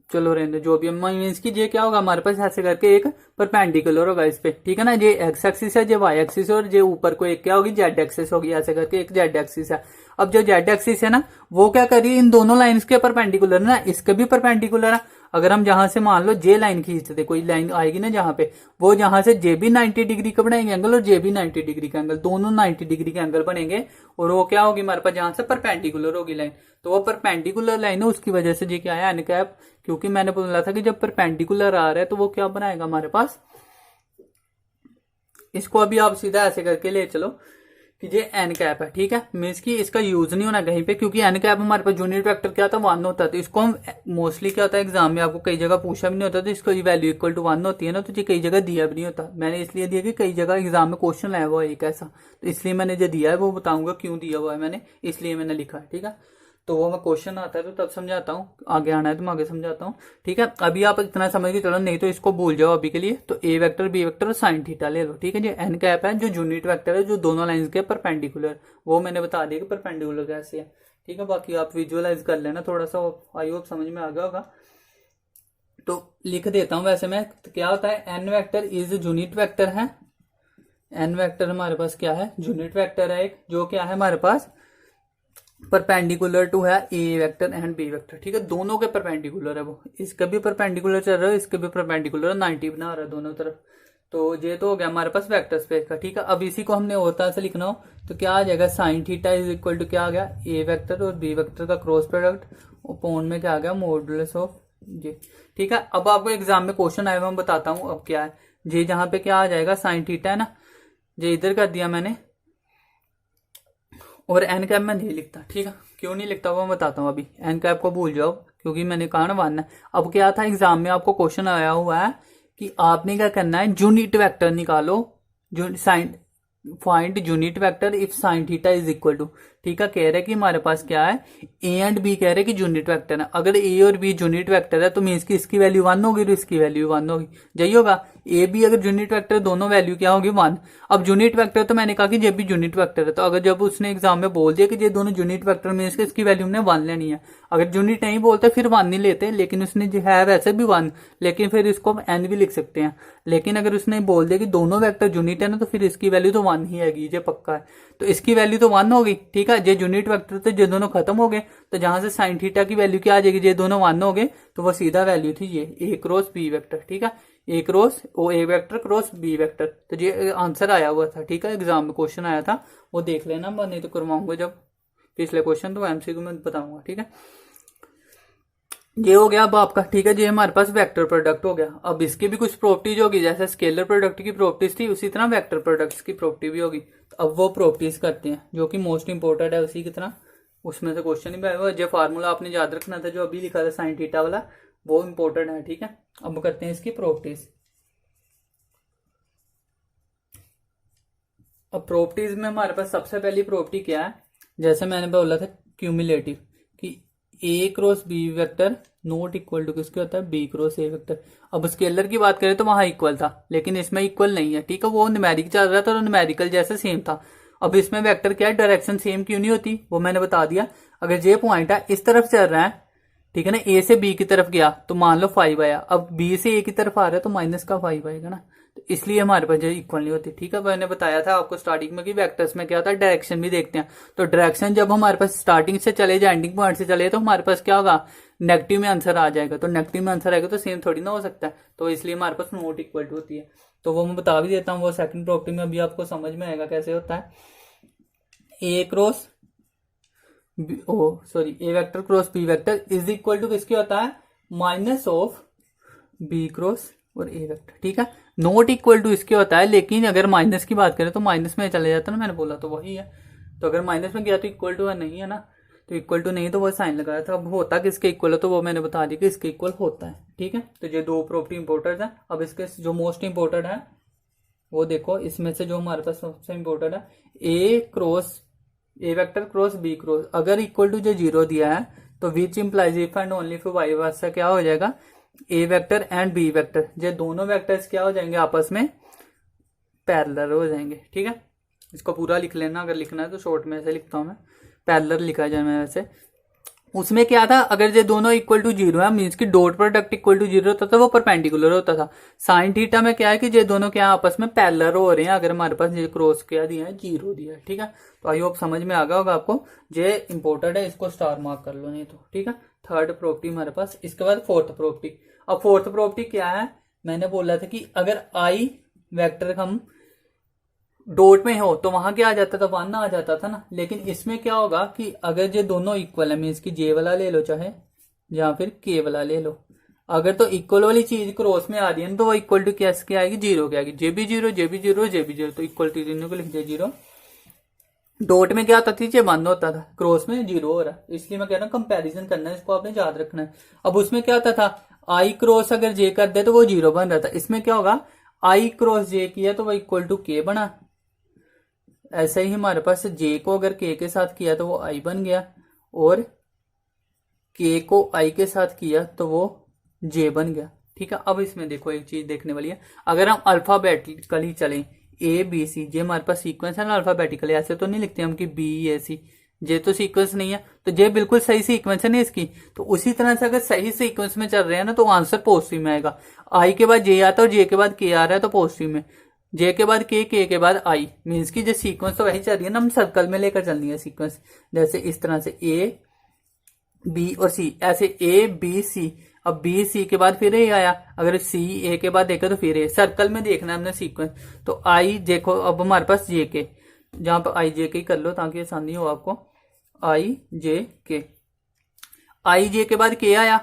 Speaker 1: चलो रहने, जो भी मीन्स की ये क्या होगा हमारे पास, ऐसे करके एक परपेंडिकुलर होगा इस पे, ठीक है ना। ये एक्स एक्सिस है, ये वाई एक्सिस है, और ये ऊपर को एक क्या होगी, जेड एक्सिस होगी, ऐसे करके एक जेड एक्सिस है। अब जो जेड एक्सिस है ना, वो क्या करिए, इन दोनों लाइंस के परपेंडिकुलर ना, इसके भी परपेंडिकुलर है। अगर हम जहां से मान लो जे लाइन खींचते, कोई लाइन आएगी ना जहां पे, वो जहां से जे भी 90 डिग्री का बनाएंगे एंगल, और जे भी 90 डिग्री का एंगल, दोनों 90 डिग्री के एंगल बनेंगे, और वो क्या होगी हमारे पास, जहां से परपेंडिकुलर होगी लाइन, तो वो परपेंडिकुलर लाइन है, उसकी वजह से जी क्या आया, एन कैप। क्योंकि मैंने बोला था कि जब परपेंडिकुलर आ रहा है तो वो क्या बनाएगा हमारे पास, इसको अभी आप सीधा ऐसे करके ले चलो कि ये एन कैप है, ठीक है। मीन्स की इसका यूज नहीं होना कहीं पे, क्योंकि एन कैप हमारे पास यूनिट वेक्टर क्या था, 1 होता है। तो इसको हम मोस्टली क्या होता है, एग्जाम में आपको कई जगह पूछा भी नहीं होता, तो इसको वैल्यू इक्वल टू 1 होती है ना, तो ये कई जगह दिया भी नहीं होता। मैंने इसलिए दिया कि कई जगह एग्जाम में क्वेश्चन आया हुआ है एक ऐसा, तो इसलिए मैंने जो दिया है वो बताऊंगा क्यों दिया हुआ है मैंने, इसलिए मैंने लिखा है, ठीक है। तो वो मैं क्वेश्चन आता है तो तब समझाता हूँ, आगे आना है तो मैं आगे समझाता हूँ, ठीक है। अभी आप इतना समझ के चलो, नहीं तो इसको भूल जाओ अभी के लिए। तो ए वेक्टर, बी वेक्टर और साइन थीटा ले लो, ठीक है। जो एन कैप है, जो यूनिट वेक्टर है, जो दोनों लाइंस के परपेंडिकुलर, वो मैंने बता दिया कि परपेंडिकुलर कैसे है, ठीक है। बाकी आप विजुअलाइज कर लेना थोड़ा सा, आई होप समझ में आ गया होगा। तो लिख देता हूं वैसे मैं, तो क्या होता है, N vector is unit vector है। एन वेक्टर हमारे पास क्या है, यूनिट वेक्टर है एक, जो क्या है हमारे पास परपेंडिकुलर टू है A vector and B vector, ठीक है। दोनों के परपेंडिकुलर है वो, इसका भी परपेंडिकुलर चल रहा है, इसके भी परपेंडिकुलर 90 बना रहा है दोनों तरफ। तो ये तो हो गया हमारे पास वेक्टर स्पेस का, ठीक है। अब इसी को हमने और तरह से लिखना हो तो क्या आ जाएगा, sine theta is equal to क्या आ गया, ए वेक्टर और बी वेक्टर का क्रॉस प्रोडक्ट, अपॉन में क्या आ गया, मॉडुलस ऑफ ये, ठीक है। अब आपको एग्जाम में क्वेश्चन आया मैं बताता हूँ अब क्या है। ये जहां पे क्या आ जाएगा, साइन थीटा है ना, ये इधर कर दिया मैंने, और एन कैप में नहीं लिखता, ठीक है। क्यों नहीं लिखता वो मैं बताता हूँ अभी, एन कैप को भूल जाओ, क्योंकि मैंने कहा ना मानना है। अब क्या था, एग्जाम में आपको क्वेश्चन आया हुआ है कि आपने क्या करना है, यूनिट वेक्टर निकालो, जो sine, find unit vector if sine theta is equal to, ठीक है। कह रहे हैं कि हमारे पास क्या है, ए एंड बी कह रहे हैं कि यूनिट वेक्टर है। अगर ए और बी यूनिट वेक्टर है तो मीन्स की इसकी वैल्यू 1 होगी तो इसकी वैल्यू 1 होगी, यही होगा। ए बी अगर यूनिट वेक्टर, दोनों वैल्यू क्या होगी, 1। अब यूनिट वेक्टर तो मैंने कहा कि ये भी यूनिट वेक्टर है, तो अगर जब उसने एग्जाम में बोल दिया कि ये दोनों यूनिट वेक्टर, मीन्स की इसकी वैल्यू हमने 1 लेनी है। अगर यूनिट नहीं बोलते फिर 1 नहीं लेते, लेकिन उसने जो है वैसे भी 1, लेकिन फिर इसको हम एन भी लिख सकते हैं। लेकिन अगर उसने बोल दिया कि दोनों वेक्टर यूनिट है ना, तो फिर इसकी वैल्यू तो 1 ही आएगी, ये पक्का है। तो इसकी वैल्यू तो 1 होगी, ठीक है। ये यूनिट वेक्टर तो ये दोनों खत्म हो गए, तो जहां से साइन थीटा की वैल्यू क्या आ जाएगी, ये दोनों 1 हो गए, तो वो सीधा वैल्यू थी ये ए क्रॉस बी वेक्टर, ठीक है। A cross O A vector cross B vector, तो ये आंसर आया हुआ था, ठीक है। एग्जाम में क्वेश्चन आया था, वो देख लेना, मैं नहीं तो करवाऊंगा जब पिछले क्वेश्चन, तो एमसीक्यू में बताऊंगा, ठीक है। ये हो गया अब आपका, ठीक है। ये हमारे पास वेक्टर प्रोडक्ट हो गया। अब इसकी भी कुछ प्रॉपर्टीज होगी, जैसे स्केलर प्रोडक्ट की प्रॉपर्टीज थी, उसी तरह वेक्टर प्रोडक्ट्स की प्रॉपर्टी भी होगी। तो अब वो प्रॉपर्टीज करते हैं, जो कि मोस्ट इंपोर्टेंट है, उसी की तरह उसमें से क्वेश्चन ही आया हुआ। जो फार्मूला आपने याद रखना था, जो अभी लिखा था साइन थीटा वाला, वो इंपॉर्टेंट है, ठीक है। अब करते हैं इसकी प्रॉपर्टीज। अब प्रॉपर्टीज में हमारे पास सबसे पहली प्रॉपर्टी क्या है, जैसे मैंने बोला था क्यूमुलेटिव, कि A cross B vector not equal to किसके होता है, बी क्रॉस ए वेक्टर। अब स्केलर की बात करें तो वहां इक्वल था, लेकिन इसमें इक्वल नहीं है, ठीक है। वो न्यूमेरिक चल रहा था तो न्यूमेरिकल जैसे सेम था। अब इसमें वेक्टर क्या है, डायरेक्शन सेम क्यों नहीं होती, वो मैंने बता दिया। अगर ये पॉइंट है इस तरफ चल रहा है, ठीक है ना, ए से बी की तरफ गया तो मान लो 5 आया, अब बी से ए की तरफ आ रहा है तो माइनस का 5 आएगा ना। तो इसलिए हमारे पास जो इक्वल नहीं होती। ठीक है, मैंने बताया था आपको स्टार्टिंग में कि वेक्टर्स में क्या होता है, डायरेक्शन भी देखते हैं। तो डायरेक्शन जब हमारे पास स्टार्टिंग से चले जाए, एंडिंग पॉइंट से चले, तो हमारे पास क्या होगा, नेगेटिव में आंसर आ जाएगा। तो नेगेटिव में आंसर आएगा तो सेम थोड़ी ना हो सकता है, तो इसलिए हमारे पास नॉट इक्वल टू होती है। तो वो मैं बता भी देता हूँ, वो सेकंड प्रॉपर्टी में अभी आपको समझ में आएगा कैसे होता है। A cross A vector cross B vector is equal to किसके होता है, माइनस ऑफ बी क्रॉस और ए वेक्टर। ठीक है, नॉट इक्वल टू इसके होता है, लेकिन अगर माइनस की बात करें तो माइनस में चले जाता है ना, मैंने बोला तो वही है। तो अगर माइनस में गया तो इक्वल टू नहीं है ना, तो इक्वल टू नहीं तो वो साइन लगाया था। अब होता किसके इक्वल है, तो वो मैंने बता दिया कि इसके इक्वल होता है। ठीक है, तो ये दो प्रॉपर्टी इंपोर्टेंट है। अब इसके जो मोस्ट इंपोर्टेंट है वो देखो, इसमें से जो हमारे पास सबसे इंपोर्टेंट है, A vector cross B cross, अगर इक्वल टू जो 0 दिया है तो which implies if and only for vice versa क्या हो जाएगा, A vector and B vector, ये दोनों वेक्टर्स क्या हो जाएंगे, आपस में पैरेलल हो जाएंगे। ठीक है, इसको पूरा लिख लेना, अगर लिखना है तो शॉर्ट में ऐसे लिखता हूं मैं, पैरेलल लिखा जाए मैं वैसे। उसमें क्या था, अगर ये दोनों इक्वल टू 0 है, मीन्स की डॉट प्रोडक्ट इक्वल टू 0 होता था, वो परपेंडिकुलर होता था। साइन थीटा में क्या है कि ये दोनों क्या आपस में पैरेलल हो रहे हैं, अगर हमारे पास ये क्रॉस क्या दिया है, 0 दिया है। ठीक है, तो आई होप समझ में आ गया होगा आपको। ये इंपोर्टेंट है, इसको स्टार मार्क कर लो नहीं तो। ठीक है, थर्ड प्रॉपर्टी हमारे पास। इसके बाद फोर्थ प्रॉपर्टी। अब फोर्थ प्रॉपर्टी क्या है, मैंने बोला था कि अगर आई वेक्टर हम डॉट में हो तो वहां क्या आ जाता था, 1 आ जाता था ना। लेकिन इसमें क्या होगा कि अगर ये दोनों इक्वल है, मीन्स की जे वाला ले लो चाहे या फिर के वाला ले लो, अगर तो इक्वल वाली चीज क्रॉस में आ रही है तो वो इक्वल टू कैसे आएगी, 0 की आएगी। जे भी 0, जे भी 0, जे भी 0, तो इक्वल टू तीनों को लिख दिया 0। डॉट में क्या होता थी, ये बंद होता था, क्रॉस में 0 हो रहा है, इसलिए मैं कह रहा हूँ कंपेरिजन करना है, इसको आपने याद रखना है। अब उसमें क्या होता था, आई क्रॉस अगर जे कर दे तो वो 0 बन रहा था। इसमें क्या होगा, आई क्रॉस जे किया तो वो इक्वल टू के बना। ऐसे ही हमारे पास जे को अगर के साथ किया तो वो आई बन गया, और के को आई के साथ किया तो वो जे बन गया। ठीक है, अब इसमें देखो एक चीज देखने वाली है, अगर हम अल्फाबेटिकली चलें, ए बी सी, जे हमारे पास सीक्वेंस है ना अल्फाबेटिकली, ऐसे तो नहीं लिखते हम कि बी ए सी, जे तो सीक्वेंस नहीं है, तो जे बिल्कुल सही सीक्वेंस है ना इसकी। तो उसी तरह से अगर सही सीक्वेंस में चल रहे हैं ना तो आंसर पॉजिटिव में आएगा। आई के बाद जे आता है और जे के बाद के आ रहा है तो पॉजिटिव में, जे के बाद के के बाद आई, मीन्स की जो सीक्वेंस तो वही चल रही है ना, हम सर्कल में लेकर चलनी है सीक्वेंस। जैसे इस तरह से ए बी और सी, ऐसे ए बी सी, अब बी सी के बाद फिर ए आया, अगर सी ए के बाद देखा तो फिर ए, सर्कल में देखना है हमने सीक्वेंस। तो आई देखो, अब हमारे पास जे के, जहां पर आई जे के कर लो ताकि आसानी हो आपको, आई जे के, आई जे के बाद के आया,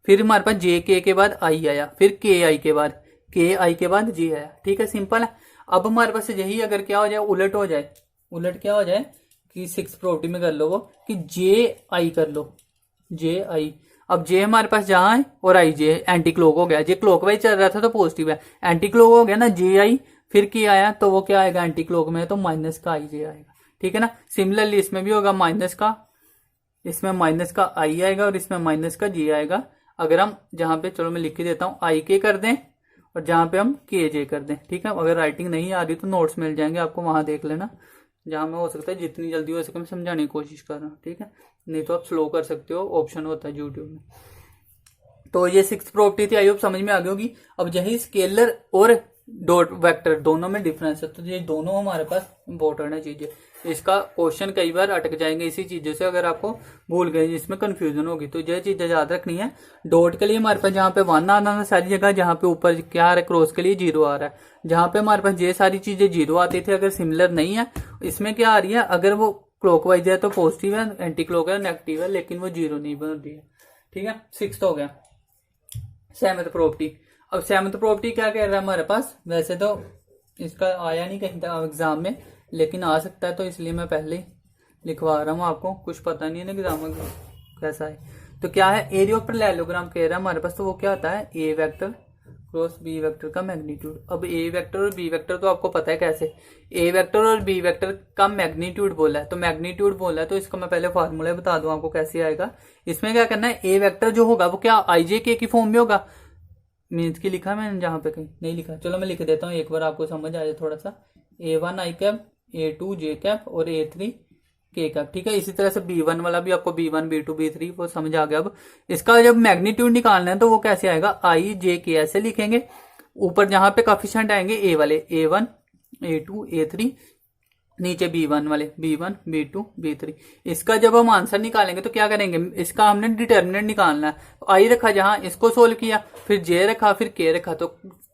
Speaker 1: फिर हमारे पास जे के बाद आई आया, फिर के आई के बाद, के आई के बाद जे आया। ठीक है, सिंपल है। अब हमारे पास यही अगर क्या हो जाए, उलट हो जाए, उलट क्या हो जाए कि 6 प्रॉपर्टी में कर लो वो कि जे आई कर लो, जे आई। अब जे हमारे पास जहां है और आई जे एंटी क्लॉक हो गया, जे क्लॉकवाइज चल रहा था तो पॉजिटिव है, एंटी क्लॉक हो गया ना, जे आई फिर के आया तो वो क्या आएगा, एंटी क्लॉक में तो माइनस का आई जे आएगा। ठीक है ना, सिमिलरली इसमें भी होगा माइनस का, इसमें माइनस का आई आएगा और इसमें माइनस का जे आएगा। अगर हम जहां पे, चलो मैं लिख के देता हूं, आई के कर दें और जहां पे हम के जे कर दें। ठीक है, अगर राइटिंग नहीं आ रही तो नोट्स मिल जाएंगे आपको, वहां देख लेना, जहां में हो सकता है जितनी जल्दी हो सके मैं समझाने की कोशिश कर रहा हूँ। ठीक है, नहीं तो आप स्लो कर सकते हो, ऑप्शन होता है यूट्यूब में। तो ये 6 प्रॉपर्टी थी, आई होप समझ में आ गई होगी। अब यही स्केलर और डॉट वेक्टर दोनों में डिफरेंस है, तो ये दोनों हमारे पास इंपॉर्टेंट है चीजें। इसका क्वेश्चन कई बार अटक जाएंगे इसी चीजों से, अगर आपको भूल गए जिसमें कंफ्यूजन होगी, तो ये चीजें याद रखनी है। डॉट के लिए हमारे पास जहां पे 1 आना है सारी जगह, जहां पे ऊपर क्या आ रहा है क्रॉस के लिए 0 आ रहा है, जहां पे हमारे पास ये सारी चीजें 0 आती थी, अगर सिमिलर नहीं है, इसमें क्या आ रही है, अगर वो क्लॉकवाइज है तो पॉजिटिव है, एंटी क्लॉक है नेगेटिव है, लेकिन वो 0 नहीं बन रही है। ठीक है, 6 हो गया। 7th property. अब 7th प्रॉपर्टी क्या कह रहा है हमारे पास, वैसे तो इसका आया नहीं कहीं एग्जाम में, लेकिन आ सकता है, तो इसलिए मैं पहले ही लिखवा रहा हूँ आपको, कुछ पता नहीं है ना एग्जाम में कैसा है। तो क्या है, एरिया ऑफ पैरेललोग्राम कह रहा है हमारे पास, तो वो क्या होता है, A vector cross B vector का मैग्नीट्यूड। अब ए वेक्टर और बी वेक्टर तो आपको पता है कैसे, ए वेक्टर और बी वेक्टर का मैग्नीट्यूड बोला है, तो मैग्नीट्यूड बोला है तो इसका मैं पहले फार्मूला बता दूं आपको कैसे आएगा। इसमें क्या करना है, ए वेक्टर जो होगा वो क्या आई जे के की फॉर्म में होगा, मीन्स की लिखा मैंने जहां पे कहीं नहीं लिखा, चलो मैं लिख देता हूँ एक बार आपको समझ आ जाए थोड़ा सा। A1 आई कैप, A2 जे कैप और A3 के कैप। ठीक है, इसी तरह से B1 वाला भी आपको B1 B2 B3 वो समझ आ गया। अब इसका जब मैग्नीट्यूड निकालना है तो वो कैसे आएगा, आई जे के ऐसे लिखेंगे, ऊपर जहां पे कोफिशिएंट आएंगे ए वाले A1 A2 A3, नीचे B1 वाले B1 B2 B3। इसका जब हम आंसर निकालेंगे तो क्या करेंगे, इसका हमने डिटर्मिनेंट निकालना है। आई रखा जहां, इसको सोल्व किया, फिर जे रखा, फिर के रखा, तो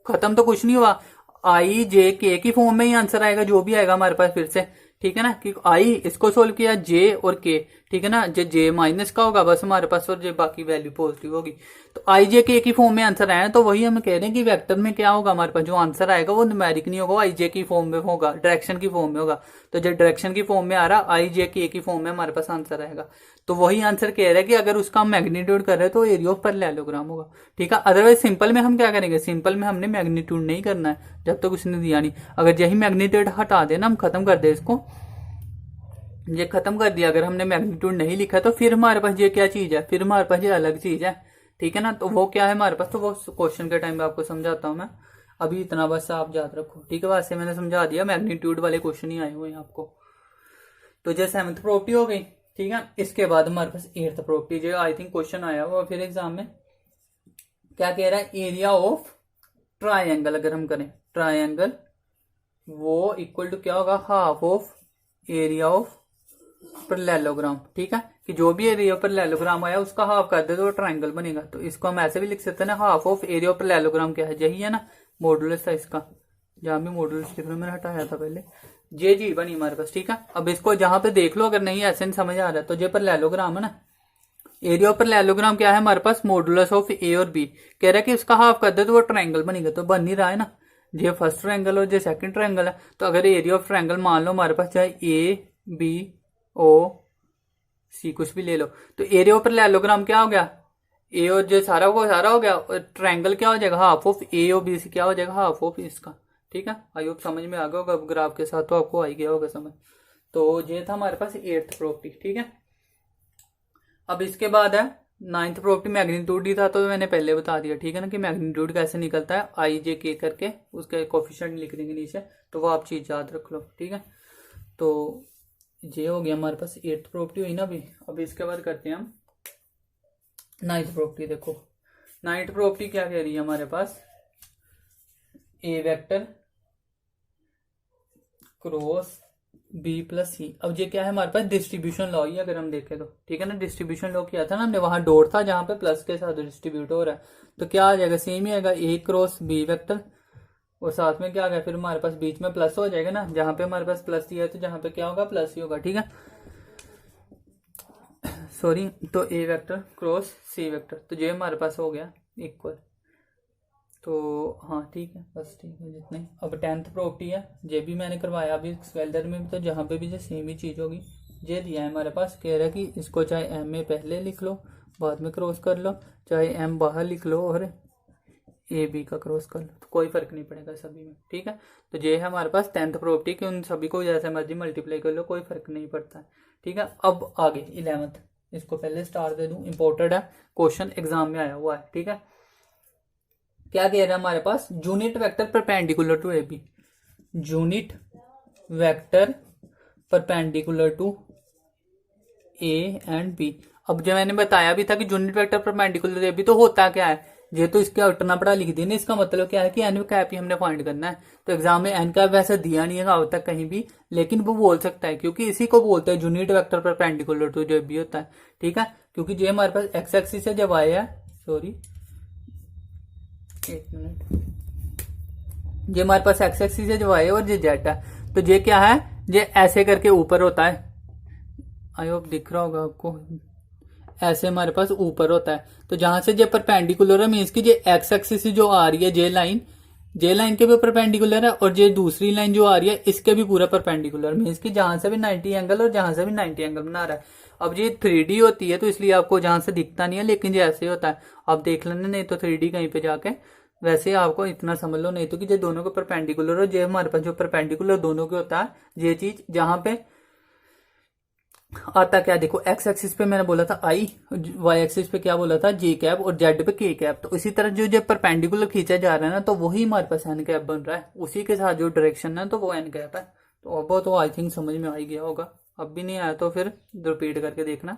Speaker 1: खत्म तो कुछ नहीं हुआ। आई जे के की फॉर्म में ही आंसर आएगा जो भी आएगा हमारे पास फिर से, ठीक है ना। कि आई इसको सोल्व किया, जे और के, ठीक है ना। जे माइनस का होगा बस हमारे पास, और जे बाकी वैल्यू पॉजिटिव होगी। तो आई जे के की फॉर्म में आंसर आया, तो वही हम कह रहे हैं कि वेक्टर में क्या होगा हमारे पास, जो आंसर आएगा वो न्यूमेरिक नहीं होगा, आई जे की फॉर्म में होगा, डायरेक्शन की फॉर्म में होगा। तो जब डायरेक्शन की फॉर्म में आ रहा, आई जे के की फॉर्म में हमारे पास आंसर आएगा। तो वही आंसर कह रहा है कि अगर उसका हम मैग्नीट्यूड कर रहे हैं तो एरिया ऑफ पैरेललोग्राम होगा, ठीक है। अदरवाइज सिंपल में हम क्या करेंगे, सिंपल में हमने मैग्नीट्यूड नहीं करना है जब तक उसने दिया नहीं। अगर यही मैग्नीट्यूड हटा देना, हम खत्म कर दे इसको, ये खत्म कर दिया, अगर हमने मैग्नीट्यूड नहीं लिखा तो फिर हमारे पास ये क्या चीज है, फिर हमारे पास ये अलग चीज है, ठीक है ना। तो वो क्या है हमारे पास, तो वो क्वेश्चन के टाइम में आपको समझाता हूं मैं। अभी इतना बस आप याद रखो, ठीक है। वैसे मैंने समझा दिया, मैग्नीट्यूड वाले क्वेश्चन ही आए हुए हैं आपको। तो जैसे 7th प्रॉपर्टी हो गई, ठीक है। इसके बाद हमारे पास 8th प्रॉपर्टी, जो आई थिंक क्वेश्चन आया हुआ फिर एग्जाम में, क्या कह रहा है, एरिया ऑफ ट्राइंगल अगर हम करें, ट्राइंगल वो इक्वल टू क्या होगा, half of area of parallelogram, ठीक है। कि जो भी एरिया ऑफ पैरेललोग्राम आया उसका हाफ कर दे तो ट्राइंगल बनेगा। तो इसको हम ऐसे भी लिख सकते हैं ना, half of area of parallelogram क्या है, यही है ना, मॉडुलस था इसका, जहां भी मॉडुलस लिख मैंने हटाया था पहले, जे जी बनी हमारे पास, ठीक है। अब इसको जहां पे देख लो, अगर नहीं ऐसे नहीं समझ आ रहा तो ये पैरेललोग्राम है ना, एरिया ऑफ पैरेललोग्राम क्या है हमारे पास, मॉडुलस ऑफ ए और बी। कह रहा है कि उसका हाफ कर दे तो वो ट्राइंगल बनेगा, तो बन नहीं रहा है ना, ये फर्स्ट ट्रायंगल और ये सेकंड ट्रायंगल है। तो अगर एरिया ऑफ ट्रायंगल मान लो हमारे पास चाहे ए बी ओ सी कुछ भी ले लो, तो एरिया ऑफ पैरेललोग्राम क्या हो गया, ए और जो सारा को सारा हो गया, और ट्रायंगल क्या हो जाएगा, हाफ ऑफ ए और बी सी क्या हो जाएगा, हाफ ऑफ इसका, ठीक है। आई होप समझ में आ गया होगा, ग्राफ के साथ तो आपको आ गया होगा समझ। तो ये था हमारे पास 8th प्रॉपर्टी, ठीक है। अब इसके बाद है 9th प्रॉपर्टी, मैग्नीट्यूड ही था तो मैंने पहले बता दिया, ठीक है ना, कि मैग्नीट्यूड कैसे निकलता है, आई जे के करके उसके कोफिशिएंट लिख देंगे नीचे, तो वो आप चीज याद रख लो, ठीक है। तो ये हो गया हमारे पास 8th प्रॉपर्टी हुई ना अभी। अब इसके बाद करते हैं हम 9th प्रॉपर्टी। देखो 9th प्रॉपर्टी क्या कह रही है हमारे पास, ए वेक्टर क्रॉस बी प्लस सी। अब ये क्या है हमारे पास, डिस्ट्रीब्यूशन लॉ ही अगर हम देखें तो, ठीक है ना। डिस्ट्रीब्यूशन लॉ किया था ना हमने, वहां डॉट था जहां पे प्लस के साथ डिस्ट्रीब्यूट हो रहा है, तो क्या आ जाएगा, सेम ही आएगा, ए क्रॉस बी वेक्टर, और साथ में क्या आ गया फिर हमारे पास बीच में प्लस हो जाएगा ना, जहां पे हमारे पास प्लस दिया है तो जहां पे क्या होगा, प्लस ही होगा, ठीक है। सॉरी, तो ए वेक्टर क्रॉस सी वेक्टर, तो ये हमारे पास हो गया इक्वल। तो हाँ ठीक है, बस ठीक है जितने। अब 10th प्रॉपर्टी है, ये भी मैंने करवाया अभी स्वेल्डर में भी, तो जहाँ पे भी जो सेम ही चीज होगी, ये दिया है हमारे पास। कह रहा है कि इसको चाहे एम में पहले लिख लो, बाद में क्रॉस कर लो, चाहे एम बाहर लिख लो और ए बी का क्रॉस कर लो, तो कोई फर्क नहीं पड़ेगा सभी में, ठीक है। तो ये है हमारे पास 10th प्रॉपर्टी कि उन सभी को जैसे मर्जी मल्टीप्लाई कर लो, कोई फर्क नहीं पड़ता है, ठीक है। अब आगे 11th, इसको पहले स्टार दे दूं, इंपॉर्टेंट है, क्वेश्चन एग्जाम में आया हुआ है, ठीक है। क्या कह रहा है हमारे पास, unit vector perpendicular to A B, unit vector perpendicular to A and B. अब जो मैंने बताया भी था कि unit vector perpendicular to A B, तो होता क्या है, ये तो इसके उल्टा पड़ा लिख दिया, इसका मतलब क्या है कि एन कैप ही हमने फाइंड करना है। तो एग्जाम में एन कैप वैसे दिया नहीं है अब तक कहीं भी, लेकिन वो बोल सकता है, क्योंकि इसी को बोलते हैं यूनिट वेक्टर परपेंडिकुलर टू जो भी होता है, ठीक है। क्योंकि जो हमारे पास एक्स एक्सिस से जब आया है, सॉरी एक मिनट, ये हमारे पास एक्स एक्सिस है जो वाई और ये जेड है, तो ये क्या है, ये ऐसे करके ऊपर होता है, आई होप दिख रहा होगा आपको, ऐसे हमारे पास ऊपर होता है। तो जहां से ये परपेंडिकुलर है, मीन्स की ये एक्स एक्सिस जो आ रही है, जे लाइन के भी परपेंडिकुलर है, और ये दूसरी लाइन जो आ रही है इसके भी पूरा परपेंडिकुलर, मीन्स की जहां से भी 90 एंगल और जहां से भी 90 एंगल बना रहा है। अब ये 3D होती है तो इसलिए आपको जहां से दिखता नहीं है, लेकिन ये ऐसे होता है, आप देख लेना, नहीं तो 3D कहीं पे जाके, वैसे आपको इतना समझ लो, नहीं तो कि ये दोनों को परपेंडिकुलर, और ये हमारे पास जो परपेंडिकुलर दोनों के होता है, ये चीज जहां पे आता क्या, देखो एक्स एक्सिस पे मैंने बोला था आई, वाई एक्सिस पे क्या बोला था, जे कैप, और जेड पे के कैप। तो इसी तरह जो परपेंडिकुलर खींचा जा रहा है ना, तो वही हमारे पास एन कैप बन रहा है, उसी के साथ जो डायरेक्शन है तो वो एन कैप है। तो अब तो आई थिंक समझ में आ ही गया होगा, अब भी नहीं आया तो फिर रिपीट करके देखना।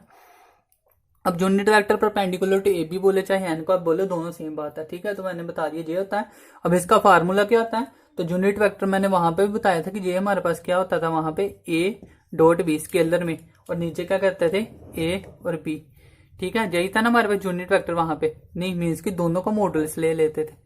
Speaker 1: अब unit vector perpendicular to A B बोले चाहे एन को आप बोले, दोनों सेम बात है, ठीक है। तो मैंने बता दिया ये होता है। अब इसका फार्मूला क्या होता है, तो यूनिट वेक्टर मैंने वहां पे भी बताया था कि ये हमारे पास क्या होता था वहां पे ए डॉट बी स्केलर में, और नीचे क्या करते थे ए और बी, ठीक है। यही था ना हमारे पास यूनिट वेक्टर वहां पे, नहीं मीन्स कि दोनों का मॉडल्स ले लेते थे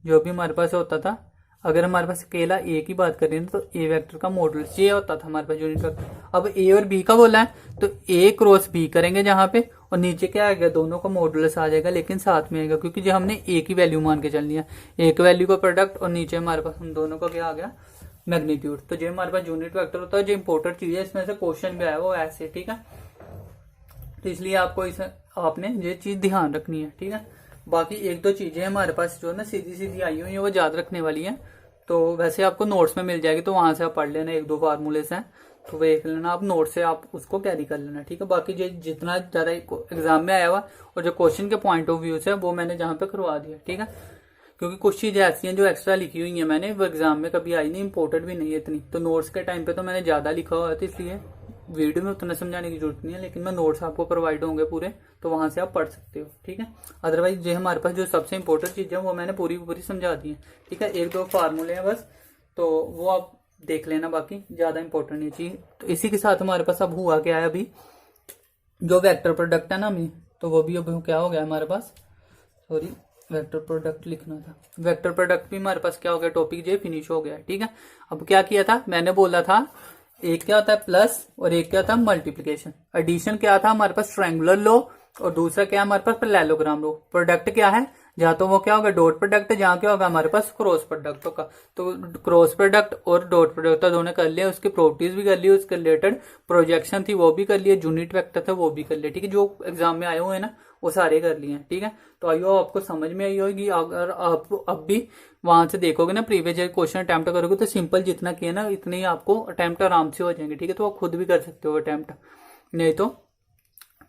Speaker 1: जो भी हमारे पास होता था। अगर हमारे पास अकेला ए की बात करें तो ए वेक्टर का मॉडल्स ये होता था हमारे पास यूनिट वेक्टर। अब ए और बी का बोला है तो ए क्रॉस बी करेंगे जहां पे, और नीचे क्या आएगा दोनों का मॉडुलस आ जाएगा, लेकिन साथ में आएगा क्योंकि जो हमने ए की वैल्यू मान के चलनी है, ए की वैल्यू का प्रोडक्ट, और नीचे हमारे पास हम दोनों का क्या आ गया मैग्नीट्यूड। तो जो हमारे पास यूनिट वेक्टर होता है, जो इंपोर्टेंट चीज है इसमें से क्वेश्चन भी आया वो ऐसे, ठीक है। तो इसलिए आपको इस आपने ये चीज ध्यान रखनी है, ठीक है। बाकी एक दो चीजें हमारे पास जो ना सीधी सीधी आई हुई है वो याद रखने वाली है, तो वैसे आपको नोट्स में मिल जाएगी, तो वहां से आप पढ़ लेना, एक दो फार्मूलेस हैं तो देख लेना आप, नोट से आप उसको कैरी कर लेना, ठीक है। बाकी जितना ज्यादा एग्जाम में आया हुआ और जो क्वेश्चन के पॉइंट ऑफ व्यू से वो मैंने जहां पे करवा दिया, ठीक है। क्योंकि कुछ चीजें ऐसी हैं जो एक्स्ट्रा लिखी हुई है मैंने, वो एग्जाम में कभी आई नहीं, इंपोर्टेंट भी नहीं है इतनी, तो नोट्स के टाइम पे तो मैंने ज्यादा लिखा हुआ था, इसलिए वीडियो में उतना समझाने की जरूरत नहीं है, लेकिन मैं नोट्स आपको प्रोवाइड होंगे पूरे, तो वहां से आप पढ़ सकते हो, ठीक है। अदरवाइज जो हमारे पास जो सबसे इंपॉर्टेंट चीजें वो मैंने पूरी पूरी समझा दी है, ठीक है। एक दो फार्मूले हैं बस, तो वो आप देख लेना, बाकी ज्यादा इंपॉर्टेंट नहीं चाहिए। तो इसी के साथ हमारे पास अब हुआ क्या है, अभी जो वेक्टर प्रोडक्ट है ना हमें, तो वो भी अब क्या हो गया हमारे पास, सॉरी वेक्टर प्रोडक्ट लिखना था, वेक्टर प्रोडक्ट भी हमारे पास क्या हो गया, टॉपिक जो फिनिश हो गया, ठीक है। अब क्या किया था मैंने बोला था, एक क्या होता है प्लस और एक क्या होता है मल्टीप्लीकेशन, एडिशन क्या था हमारे पास ट्रायंगुलर लो, और दूसरा क्या है हमारे पास पैरेललोग्राम लो। प्रोडक्ट क्या है, जहां तो वो क्या होगा डॉट प्रोडक्ट है, जहां क्या होगा हमारे पास क्रॉस प्रोडक्ट होगा। तो क्रॉस प्रोडक्ट और डॉट प्रोडक्ट तो दोनों कर लिया, उसकी प्रॉपर्टीज भी कर ली, उसके रिलेटेड प्रोजेक्शन थी वो भी कर लिया, यूनिट वेक्टर था वो भी कर लिया, ठीक है। जो एग्जाम में आए हुए हैं ना वो सारे कर लिए हैं, ठीक है। तो आइयो आपको समझ में आई होगी। अगर आप अब भी वहां से देखोगे ना प्रीवियस क्वेश्चन अटेम्प्ट करोगे तो सिंपल जितना किया ना इतने ही आपको अटेम्प्ट आराम से हो जाएंगे, ठीक है। तो आप खुद भी कर सकते हो अटेम्प्ट, नहीं तो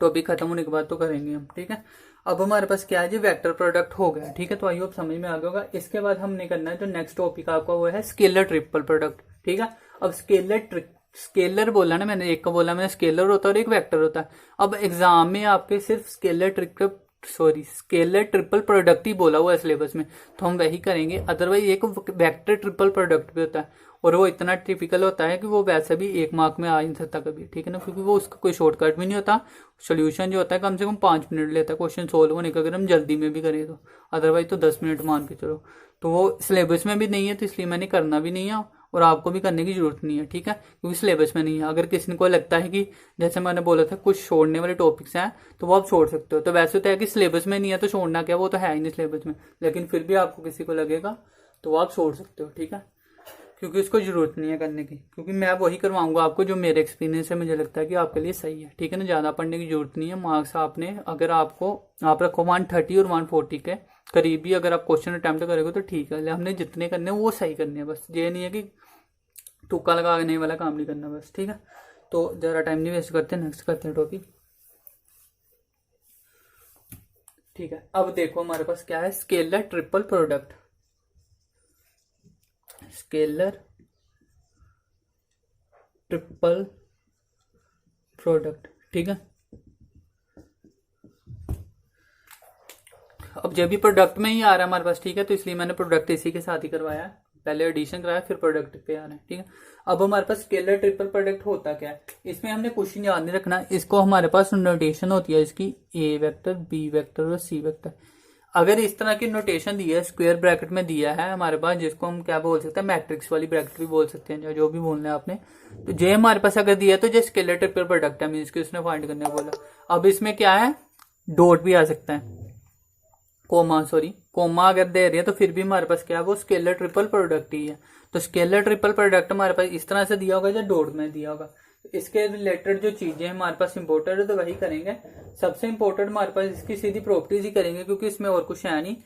Speaker 1: टॉपिक खत्म होने के बाद तो करेंगे हम, ठीक है। अब हमारे पास क्या है जी वेक्टर प्रोडक्ट हो गया, ठीक है। तो आइए अब समझ में आ गया होगा। इसके बाद हमने करना है जो नेक्स्ट टॉपिक आपका वो है स्केलर ट्रिपल प्रोडक्ट, ठीक है। अब स्केलर बोला ना मैंने, एक का बोला मैंने स्केलर होता है और एक वेक्टर होता है। अब एग्जाम में आपके सिर्फ स्केलर ट्रिपल प्रोडक्ट ही बोला हुआ है सिलेबस में, तो हम वही करेंगे। अदरवाइज एक वेक्टर ट्रिपल प्रोडक्ट भी होता है, और वो इतना टिपिकल होता है कि वो वैसे भी 1 मार्क में आ नहीं सकता कभी, ठीक है ना, क्योंकि वो उसका कोई शॉर्टकट भी नहीं होता। सोल्यूशन जो होता है कम से कम 5 मिनट लेता है क्वेश्चन सोल्व होने का, अगर हम जल्दी में भी करें तो, अदरवाइज तो 10 मिनट मान के चलो। तो वो सिलेबस में भी नहीं है, तो इसलिए मैंने करना भी नहीं है, और आपको भी करने की जरूरत नहीं है, ठीक है, क्योंकि सिलेबस में नहीं है। अगर किसी को लगता है कि जैसे मैंने बोला था कुछ छोड़ने वाले टॉपिक्स हैं तो वो आप छोड़ सकते हो, तो वैसे तो है कि सिलेबस में नहीं है तो छोड़ना क्या, वो तो है ही नहीं सिलेबस में, लेकिन फिर भी आपको किसी को लगेगा तो वो आप छोड़ सकते हो, ठीक है, क्योंकि उसको जरूरत नहीं है करने की, क्योंकि मैं वही करवाऊंगा आपको जो मेरे एक्सपीरियंस है, मुझे लगता है कि आपके लिए सही है, ठीक है ना। ज्यादा पढ़ने की जरूरत नहीं है। मार्क्स आपने अगर आप रखो 130 और 140 के करीब भी अगर आप क्वेश्चन अटेम्प्ट करोगे तो ठीक है, हमने जितने करने वो सही करने हैं, बस ये नहीं है कि तुक्का लगाने वाला काम नहीं करना बस, ठीक है। तो जरा टाइम नहीं वेस्ट करते, नेक्स्ट करते हैं टॉपिक, ठीक है। अब देखो हमारे पास क्या है scalar triple product, scalar triple product, ठीक है। अब जब भी प्रोडक्ट में ही आ रहा है हमारे पास, ठीक है, तो इसलिए मैंने प्रोडक्ट इसी के साथ ही करवाया है, पहले एडिशन कराया फिर प्रोडक्ट पे आ रहा है, ठीक है। अब हमारे पास स्केलर ट्रिपल प्रोडक्ट होता क्या है, इसमें हमने क्वेश्चन याद नहीं रखना, इसको हमारे पास नोटेशन होती है इसकी ए वेक्टर बी वेक्टर और सी वेक्टर। अगर इस तरह की नोटेशन दी है स्क्वायर ब्रैकेट में दिया है हमारे पास, जिसको हम क्या बोल सकते हैं मैट्रिक्स वाली ब्रैकेट भी बोल सकते हैं, जो भी बोलना है आपने, तो जे हमारे पास अगर दिया है तो जो स्केलर ट्रिपल प्रोडक्ट है, मीन्स की उसने फाइंड करने बोला। अब इसमें क्या है डॉट भी आ सकता है, कोमा अगर दे रही है तो फिर भी हमारे पास क्या है वो स्केलर ट्रिपल प्रोडक्ट ही है। तो स्केलर ट्रिपल प्रोडक्ट हमारे पास इस तरह से दिया होगा या डॉट में दिया होगा। इसके रिलेटेड जो चीजें हमारे पास इंपॉर्टेंट है तो वही करेंगे। सबसे इंपॉर्टेंट हमारे पास इसकी सीधी प्रॉपर्टीज ही करेंगे, क्योंकि इसमें और कुछ है नहीं,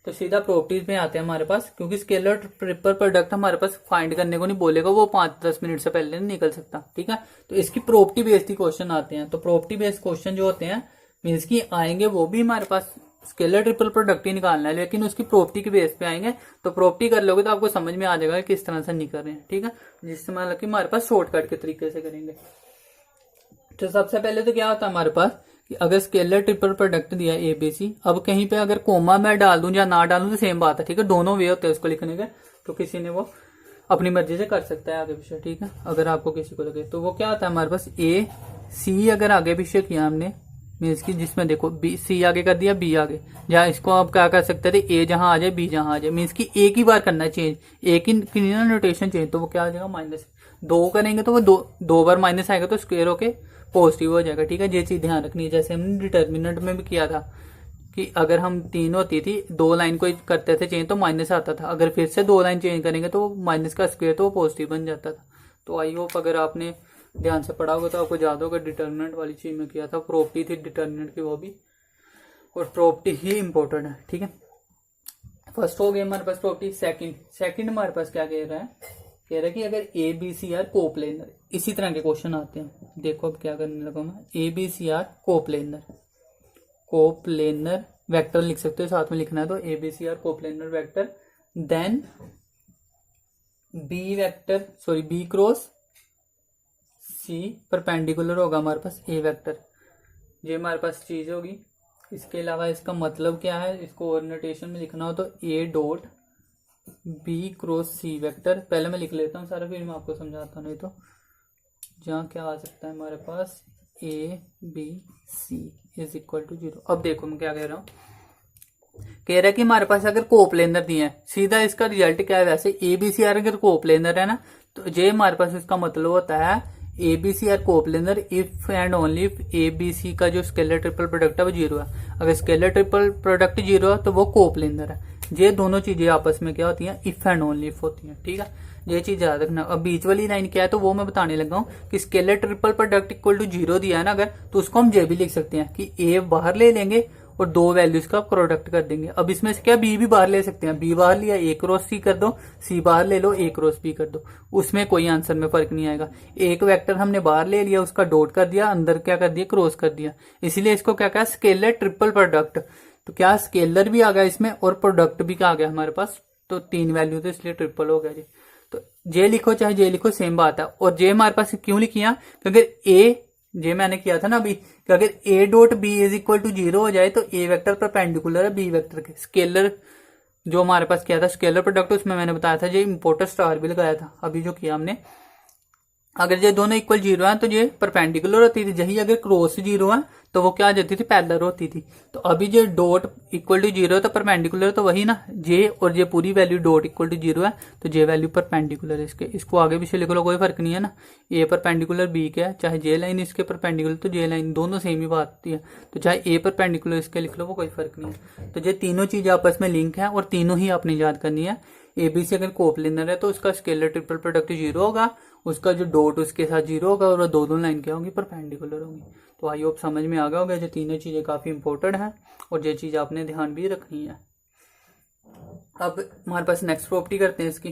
Speaker 1: तो सीधा प्रॉपर्टीज में आते हैं हमारे पास। क्योंकि स्केलर ट्रिपल प्रोडक्ट हमारे पास फाइंड करने को नहीं बोलेगा, वो 5-10 मिनट से पहले नहीं निकल सकता, ठीक है। तो इसकी प्रॉपर्टी बेस्ड क्वेश्चन आते हैं, तो प्रॉपर्टी बेस्ड क्वेश्चन जो होते हैं मीन्स की आएंगे वो भी हमारे पास स्केलर ट्रिपल प्रोडक्ट ही निकालना है, लेकिन उसकी प्रॉपर्टी के बेस पे आएंगे। तो प्रॉपर्टी कर लोगे तो आपको समझ में आ जाएगा किस तरह से निकल रहे हैं, ठीक है, जिससे मतलब कि हमारे पास शॉर्टकट के तरीके से करेंगे। तो सबसे पहले तो क्या होता है हमारे पास कि अगर स्केलर ट्रिपल प्रोडक्ट दिया है ABC, अब कहीं पे अगर कोमा मैं डाल दूं या ना डालूं तो सेम बात है, ठीक है, दोनों वे होते हैं उसको लिखने के, तो किसी ने वो अपनी मर्जी से कर सकता है आगे पीछे, ठीक है, अगर आपको किसी को लगे तो। वो क्या होता है हमारे पास AC अगर आगे पीछे किया हमने मीन्स की, जिसमें देखो C आगे कर दिया, B आगे, जहाँ इसको आप क्या कर सकते थे, A जहां आ जाए B जहां आ जाए, मीन्स की एक ही बार करना है चेंज, एक ही नोटेशन चेंज, तो वो क्या आ जाएगा माइनस। दो करेंगे तो वो दो बार माइनस आएगा तो स्क्वायर होके पॉजिटिव हो जाएगा, ठीक है। ये चीज ध्यान रखनी है, जैसे हमने डिटर्मिनेंट में भी किया था कि अगर हम 3 होती थी, 2 लाइन को करते थे चेंज तो माइनस आता था, अगर फिर से 2 लाइन चेंज करेंगे तो माइनस का स्क्वायर तो वो पॉजिटिव बन जाता था। तो आई होप अगर आपने ध्यान से पढ़ा होगा तो आपको याद होगा, डिटर्मिनेंट वाली चीज में किया था, प्रॉपर्टी थी डिटर्मिनेंट की वो भी, और प्रॉपर्टी ही इंपॉर्टेंट है, ठीक है। फर्स्ट हो गया हमारे पास प्रॉपर्टी। सेकंड हमारे पास क्या कह रहा है, कह रहा है कि अगर ABC आर कोप्लेनर, इसी तरह के क्वेश्चन आते हैं, देखो अब क्या करने लगा मैं, ABC आर कोप्लेनर वेक्टर लिख सकते हो, साथ में लिखना है तो ABC are coplanar vector, then B cross C perpendicular होगा हमारे पास A वेक्टर, ये हमारे पास चीज होगी। इसके अलावा इसका मतलब क्या है, इसको और नोटेशन में लिखना हो तो A dot B cross C vector, पहले मैं लिख लेता हूँ सारा फिर मैं आपको समझाता हूँ, नहीं तो जहाँ क्या आ सकता है हमारे पास ABC इज इक्वल टू 0। अब देखो मैं क्या कह रहा हूँ, कह रहा है कि हमारे पास अगर कोप्लेनर दिए हैं, सीधा इसका रिजल्ट क्या है, वैसे ABC आर अगर कोप्लेनर है ना, तो ये हमारे पास इसका मतलब होता है ABC are coplanar if and only if ABC का जो स्केलर ट्रिपल प्रोडक्ट है वो 0 है। अगर स्केलर ट्रिपल प्रोडक्ट 0 है तो वो कोप्लेनर है। ये दोनों चीजें आपस में क्या होती हैं, इफ एंड ओनली इफ होती हैं, ठीक है, ये चीज याद रखना। अब बीच वाली लाइन क्या है तो वो मैं बताने लगा हूँ कि scalar triple product equal to 0 दिया है ना अगर, तो उसको हम ये भी लिख सकते हैं कि A बाहर ले लेंगे और 2 वैल्यूज का प्रोडक्ट कर देंगे। अब इसमें से क्या B भी बाहर ले सकते हैं, B बाहर लिया A क्रॉस C कर दो, C बाहर ले लो A क्रॉस B कर दो, उसमें कोई आंसर में फर्क नहीं आएगा। एक वेक्टर हमने बाहर ले लिया, उसका डॉट कर दिया, अंदर क्या कर दिया, क्रॉस कर दिया, इसीलिए इसको क्या कहा, स्केलर ट्रिपल प्रोडक्ट। तो क्या स्केलर भी आ गया इसमें और प्रोडक्ट भी क्या आ गया हमारे पास, तो 3 वैल्यू तो इसलिए ट्रिपल हो गया जी। तो जे लिखो चाहे जे लिखो सेम बात है। और जे हमारे पास क्यों लिखी है, क्योंकि जे मैंने किया था ना अभी कि अगर A dot B is equal to 0 हो जाए तो A वेक्टर परपेंडिकुलर है B वेक्टर के। स्केलर जो हमारे पास किया था स्केलर प्रोडक्ट, उसमें मैंने बताया था ये इंपोर्टेंट स्टार भी लगाया था अभी जो किया हमने। अगर ये दोनों इक्वल 0 है तो ये परपेंडिकुलर होती थी, यही अगर क्रॉस 0 है तो वो क्या आ जाती थी, पैरेलल होती थी। तो अभी जो डॉट इक्वल टू 0 है तो परपेंडिकुलर तो वही ना, जे और ये पूरी वैल्यू डॉट इक्वल टू 0 है तो जे वैल्यू परपेंडिकुलर है इसके, इसको आगे पीछे लिख लो कोई फर्क नहीं है ना। ए परपेंडिकुलर बी क्या है, चाहे जे लाइन इसके परपेंडिकुलर तो जे लाइन, दोनों सेम ही बात होती है, तो चाहे ए परपेंडिकुलर इसके लिख लो वो कोई फर्क नहीं है। तो ये तीनों चीज आपस में लिंक है और तीनों ही आपने याद करनी है। ABC अगर कोप्लेनर है तो उसका स्केलर ट्रिपल प्रोडक्ट 0 होगा, उसका जो डॉट उसके साथ 0 होगा और दोनों लाइन क्या होंगी, परपेंडिकुलर होंगी। तो आई होप समझ में आ गया होगा, ये तीनों चीजें काफी इंपॉर्टेंट है और ये चीज आपने ध्यान भी रखनी है। अब हमारे पास नेक्स्ट प्रॉपर्टी करते हैं इसकी,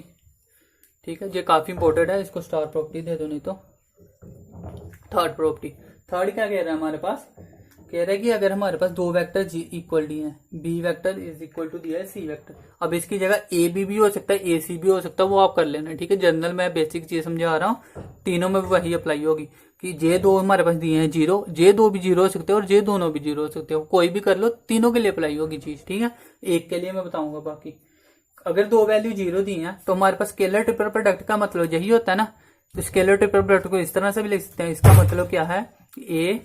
Speaker 1: ठीक है, ये काफी इंपॉर्टेंट है, इसको स्टार प्रॉपर्टी दे दो नहीं तो। थर्ड प्रॉपर्टी, थर्ड क्या कह रहा है हमारे पास, कह रहा है कि अगर हमारे पास 2 वेक्टर जी इक्वल डी है, B vector is equal to दिया है सी वेक्टर। अब इसकी जगह ए बी भी हो सकता है, ए सी भी हो सकता है, वो आप कर लेना, ठीक है। जनरल में बेसिक चीज समझा रहा हूँ, तीनों में भी वही अप्लाई होगी कि जे 2 हमारे पास दिए हैं 0, जे 2 भी 0 हो सकते हैं और जे दोनों भी 0 हो सकते हो, कोई भी कर लो, तीनों के लिए अप्लाई होगी चीज, ठीक है। एक के लिए मैं बताऊंगा बाकी। अगर 2 वैल्यू 0 दी है तो हमारे पास स्केलर ट्रिपल प्रोडक्ट का मतलब यही होता है ना। तो स्केलर ट्रिपल प्रोडक्ट को इस तरह से भी लिख सकते हैं, इसका मतलब क्या है, ए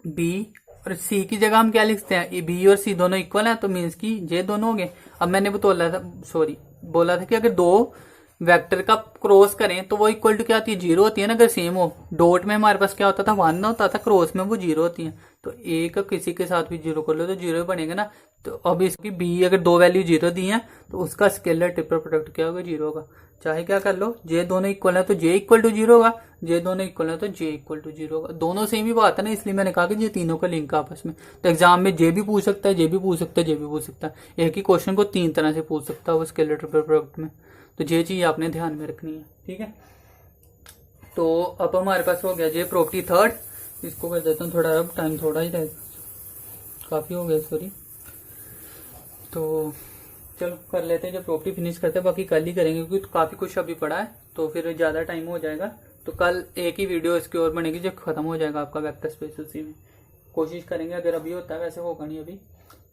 Speaker 1: बी और सी की जगह हम क्या लिखते हैं, बी और सी दोनों इक्वल है तो मीन्स की जे दोनों हो गए। अब मैंने बोला था कि अगर 2 वेक्टर का क्रॉस करें तो वो इक्वल टू क्या आती है, 0 होती है ना अगर सेम हो। डॉट में हमारे पास क्या होता था, 1 होता था, क्रॉस में वो 0 होती है। तो ए का किसी के साथ भी 0 कर लो तो 0 बनेगा ना। तो अब इसकी बी अगर 2 वैल्यू 0 दी है तो उसका स्केलर ट्रिपल प्रोडक्ट क्या होगा, 0 होगा। चाहे क्या कर लो, जे दोनों इक्वल है तो जे इक्वल टू 0 होगा, जे दोनों इक्वल है तो जे इक्वल टू 0 होगा। दोनों सेम ही बात है ना, इसलिए मैंने कहा कि ये तीनों का लिंक आपस में। तो एग्जाम में जे भी पूछ सकता है, जे भी पूछ सकता है, जे भी पूछ सकता है, एक ही क्वेश्चन को 3 तरह से पूछ सकता है वो स्केलर ट्रिपल प्रोडक्ट में। तो ये चीज आपने ध्यान में रखनी है, ठीक है। तो अब हमारे पास हो गया ये प्रॉपर्टी थर्ड, इसको कर देता हूँ थोड़ा, अब टाइम थोड़ा ही काफी हो गया, सॉरी। तो चलो कर लेते हैं, जब प्रॉपर्टी फिनिश करते हैं, बाकी कल ही करेंगे क्योंकि काफी कुछ अभी पड़ा है तो फिर ज्यादा टाइम हो जाएगा। तो कल एक ही वीडियो इसकी और बनेगी जब खत्म हो जाएगा आपका वेक्टर स्पेस उसी में। कोशिश करेंगे अगर अभी होता है, वैसे होगा नहीं अभी।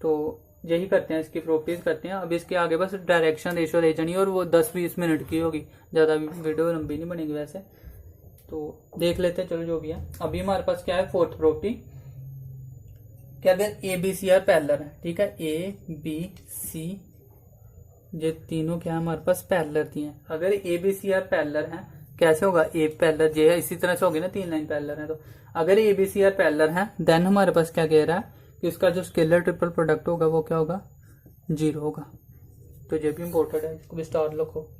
Speaker 1: तो यही करते हैं, इसकी प्रॉपर्टीज करते हैं। अब इसके आगे बस डायरेक्शन रेशो रह जानी, और वो 10-20 मिनट की होगी, ज़्यादा वीडियो लंबी नहीं बनेगी वैसे। तो देख लेते हैं, चलो जो भी है। अभी हमारे पास क्या है, फोर्थ प्रॉपर्टी कि अगर A B C are parallel है, ठीक है, ए बी सी ये तीनों क्या है हमारे पास पैरेलल दिए हैं। अगर A B C are parallel है, कैसे होगा, ए पैरेलल जे है, इसी तरह से होगी ना, 3 लाइन पैरेलल है। तो अगर A B C are parallel है, देन हमारे पास क्या कह रहा है कि उसका जो स्केलर ट्रिपल प्रोडक्ट होगा वो क्या होगा, 0 होगा। तो ये भी इम्पोर्टेंट है, इसको भी स्टार लिखो।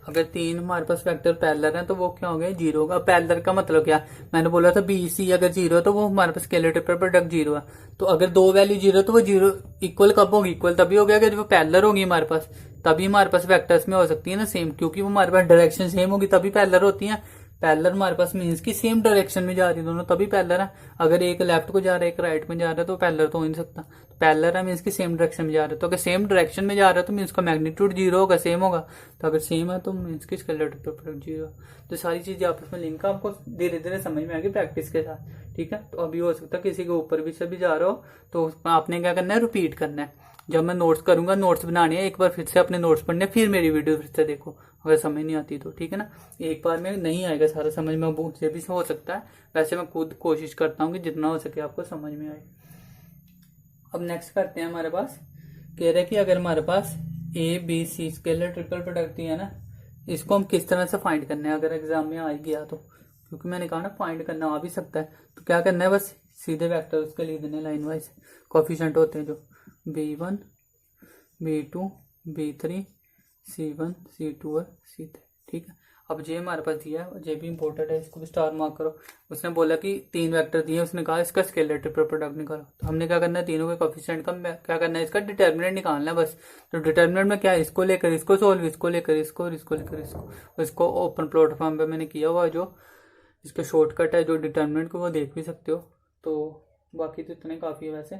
Speaker 1: अगर 3 हमारे पास वेक्टर पैरेलल है तो वो क्या हो गया, 0 होगा। पैरेलल का मतलब क्या, मैंने बोला था बी सी अगर 0 है तो वो हमारे पास स्केलर ट्रिपल प्रोडक्ट 0 है। तो अगर 2 वैल्यू 0 तो वो 0 इक्वल कब होगी, इक्वल तभी हो गया अगर वो पैरेलल होगी हमारे पास, तभी हमारे पास वेक्टर्स में हो सकती है ना सेम, क्योंकि वो हमारे पास डायरेक्शन सेम होगी तभी पैरेलल होती है। पैरेलल हमारे पास मीन्स की सेम डायरेक्शन में जा रही है दोनों, तभी पैरेलल है। अगर एक लेफ्ट को जा रहा है एक राइट में जा रहा है तो पैरेलल तो हो नहीं सकता। पैरेलल है मीन्स की सेम डायरेक्शन में जा रहा है। तो अगर सेम डायरेक्शन में जा रहा है तो मीन्स का मैग्नीट्यूड 0 होगा, सेम होगा। तो अगर सेम है तो मीन्स की स्केलर ट्रिपल प्रोडक्ट 0। तो सारी चीजें आपस में लिंक आपको धीरे धीरे समझ में आएगी प्रैक्टिस के साथ, ठीक है। तो अभी हो सकता है किसी के ऊपर भी से भी जा रहा हो, तो आपने क्या करना है, रिपीट करना है। जब मैं नोट्स करूंगा, नोट्स बनाने हैं, एक बार फिर से अपने नोट्स पढ़ने, फिर मेरी वीडियो फिर से देखो अगर समझ नहीं आती तो, ठीक है ना। एक बार में नहीं आएगा सारा समझ में, मुझसे भी हो सकता है, वैसे मैं खुद कोशिश करता हूँ कि जितना हो सके आपको समझ में आए। अब नेक्स्ट करते हैं, हमारे पास कह रहे हैं कि अगर हमारे पास A B C scalar triple product है ना, इसको हम किस तरह से फाइंड करने हैं अगर एग्जाम में आ गया तो, क्योंकि मैंने कहा ना फाइंड करना आ भी सकता है। तो क्या करना है, बस सीधे वेक्टर उसके लिख देने लाइन वाइज, कोफिशिएंट होते हैं जो b1 b2 b3 c1 c2 और c3, ठीक है। अब ये हमारे पास दिया है, ये भी इंपॉर्टेंट है, इसको भी स्टार मार्क करो। उसने बोला कि 3 वेक्टर दिए, उसने कहा इसका स्केलर ट्रिपल प्रोडक्ट निकालो। तो हमने क्या करना है, तीनों के कोफिशिएंट का क्या करना है, इसका डिटर्मिनेंट निकालना है बस। तो डिटर्मिनेंट में क्या है, इसको लेकर इसको सोल्व, इसको लेकर इसको और इसको लेकर इसको। इसको ओपन प्लॉट फॉर्म पे मैंने किया हुआ है, जो इसका शॉर्टकट है जो डिटर्मिनेंट को, वो देख भी सकते हो। तो बाकी तो इतने काफ़ी है वैसे।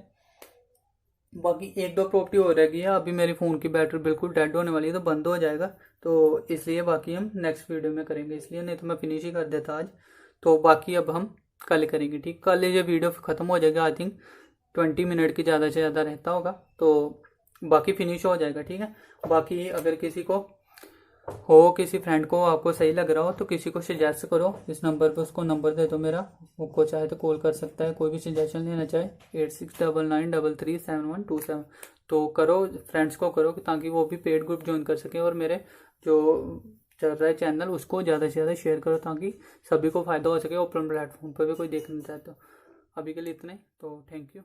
Speaker 1: बाकी 1-2 प्रॉपर्टी हो रहेगी है, अभी मेरे फ़ोन की बैटरी बिल्कुल डेड होने वाली है तो बंद हो जाएगा, तो इसलिए बाकी हम नेक्स्ट वीडियो में करेंगे, इसलिए नहीं तो मैं फिनिश ही कर देता आज। तो बाकी अब हम कल करेंगे, ठीक। कल ये वीडियो ख़त्म हो जाएगा, आई थिंक 20 मिनट की ज़्यादा से ज़्यादा रहता होगा, तो बाकी फिनिश हो जाएगा, ठीक है। बाकी अगर किसी को हो, किसी फ्रेंड को आपको सही लग रहा हो तो किसी को सजेस्ट करो, इस नंबर पे उसको नंबर दे दो मेरा, वो चाहे तो कॉल कर सकता है, कोई भी सजेशन लेना चाहे 8699337127। तो करो, फ्रेंड्स को करो ताकि वो भी पेड ग्रुप ज्वाइन कर सकें, और मेरे जो चल रहा है चैनल उसको ज़्यादा से ज़्यादा शेयर करो ताकि सभी को फ़ायदा हो सके, ओपन प्लेटफॉर्म पर भी कोई देखना चाहे तो। अभी के लिए इतना ही, तो थैंक यू।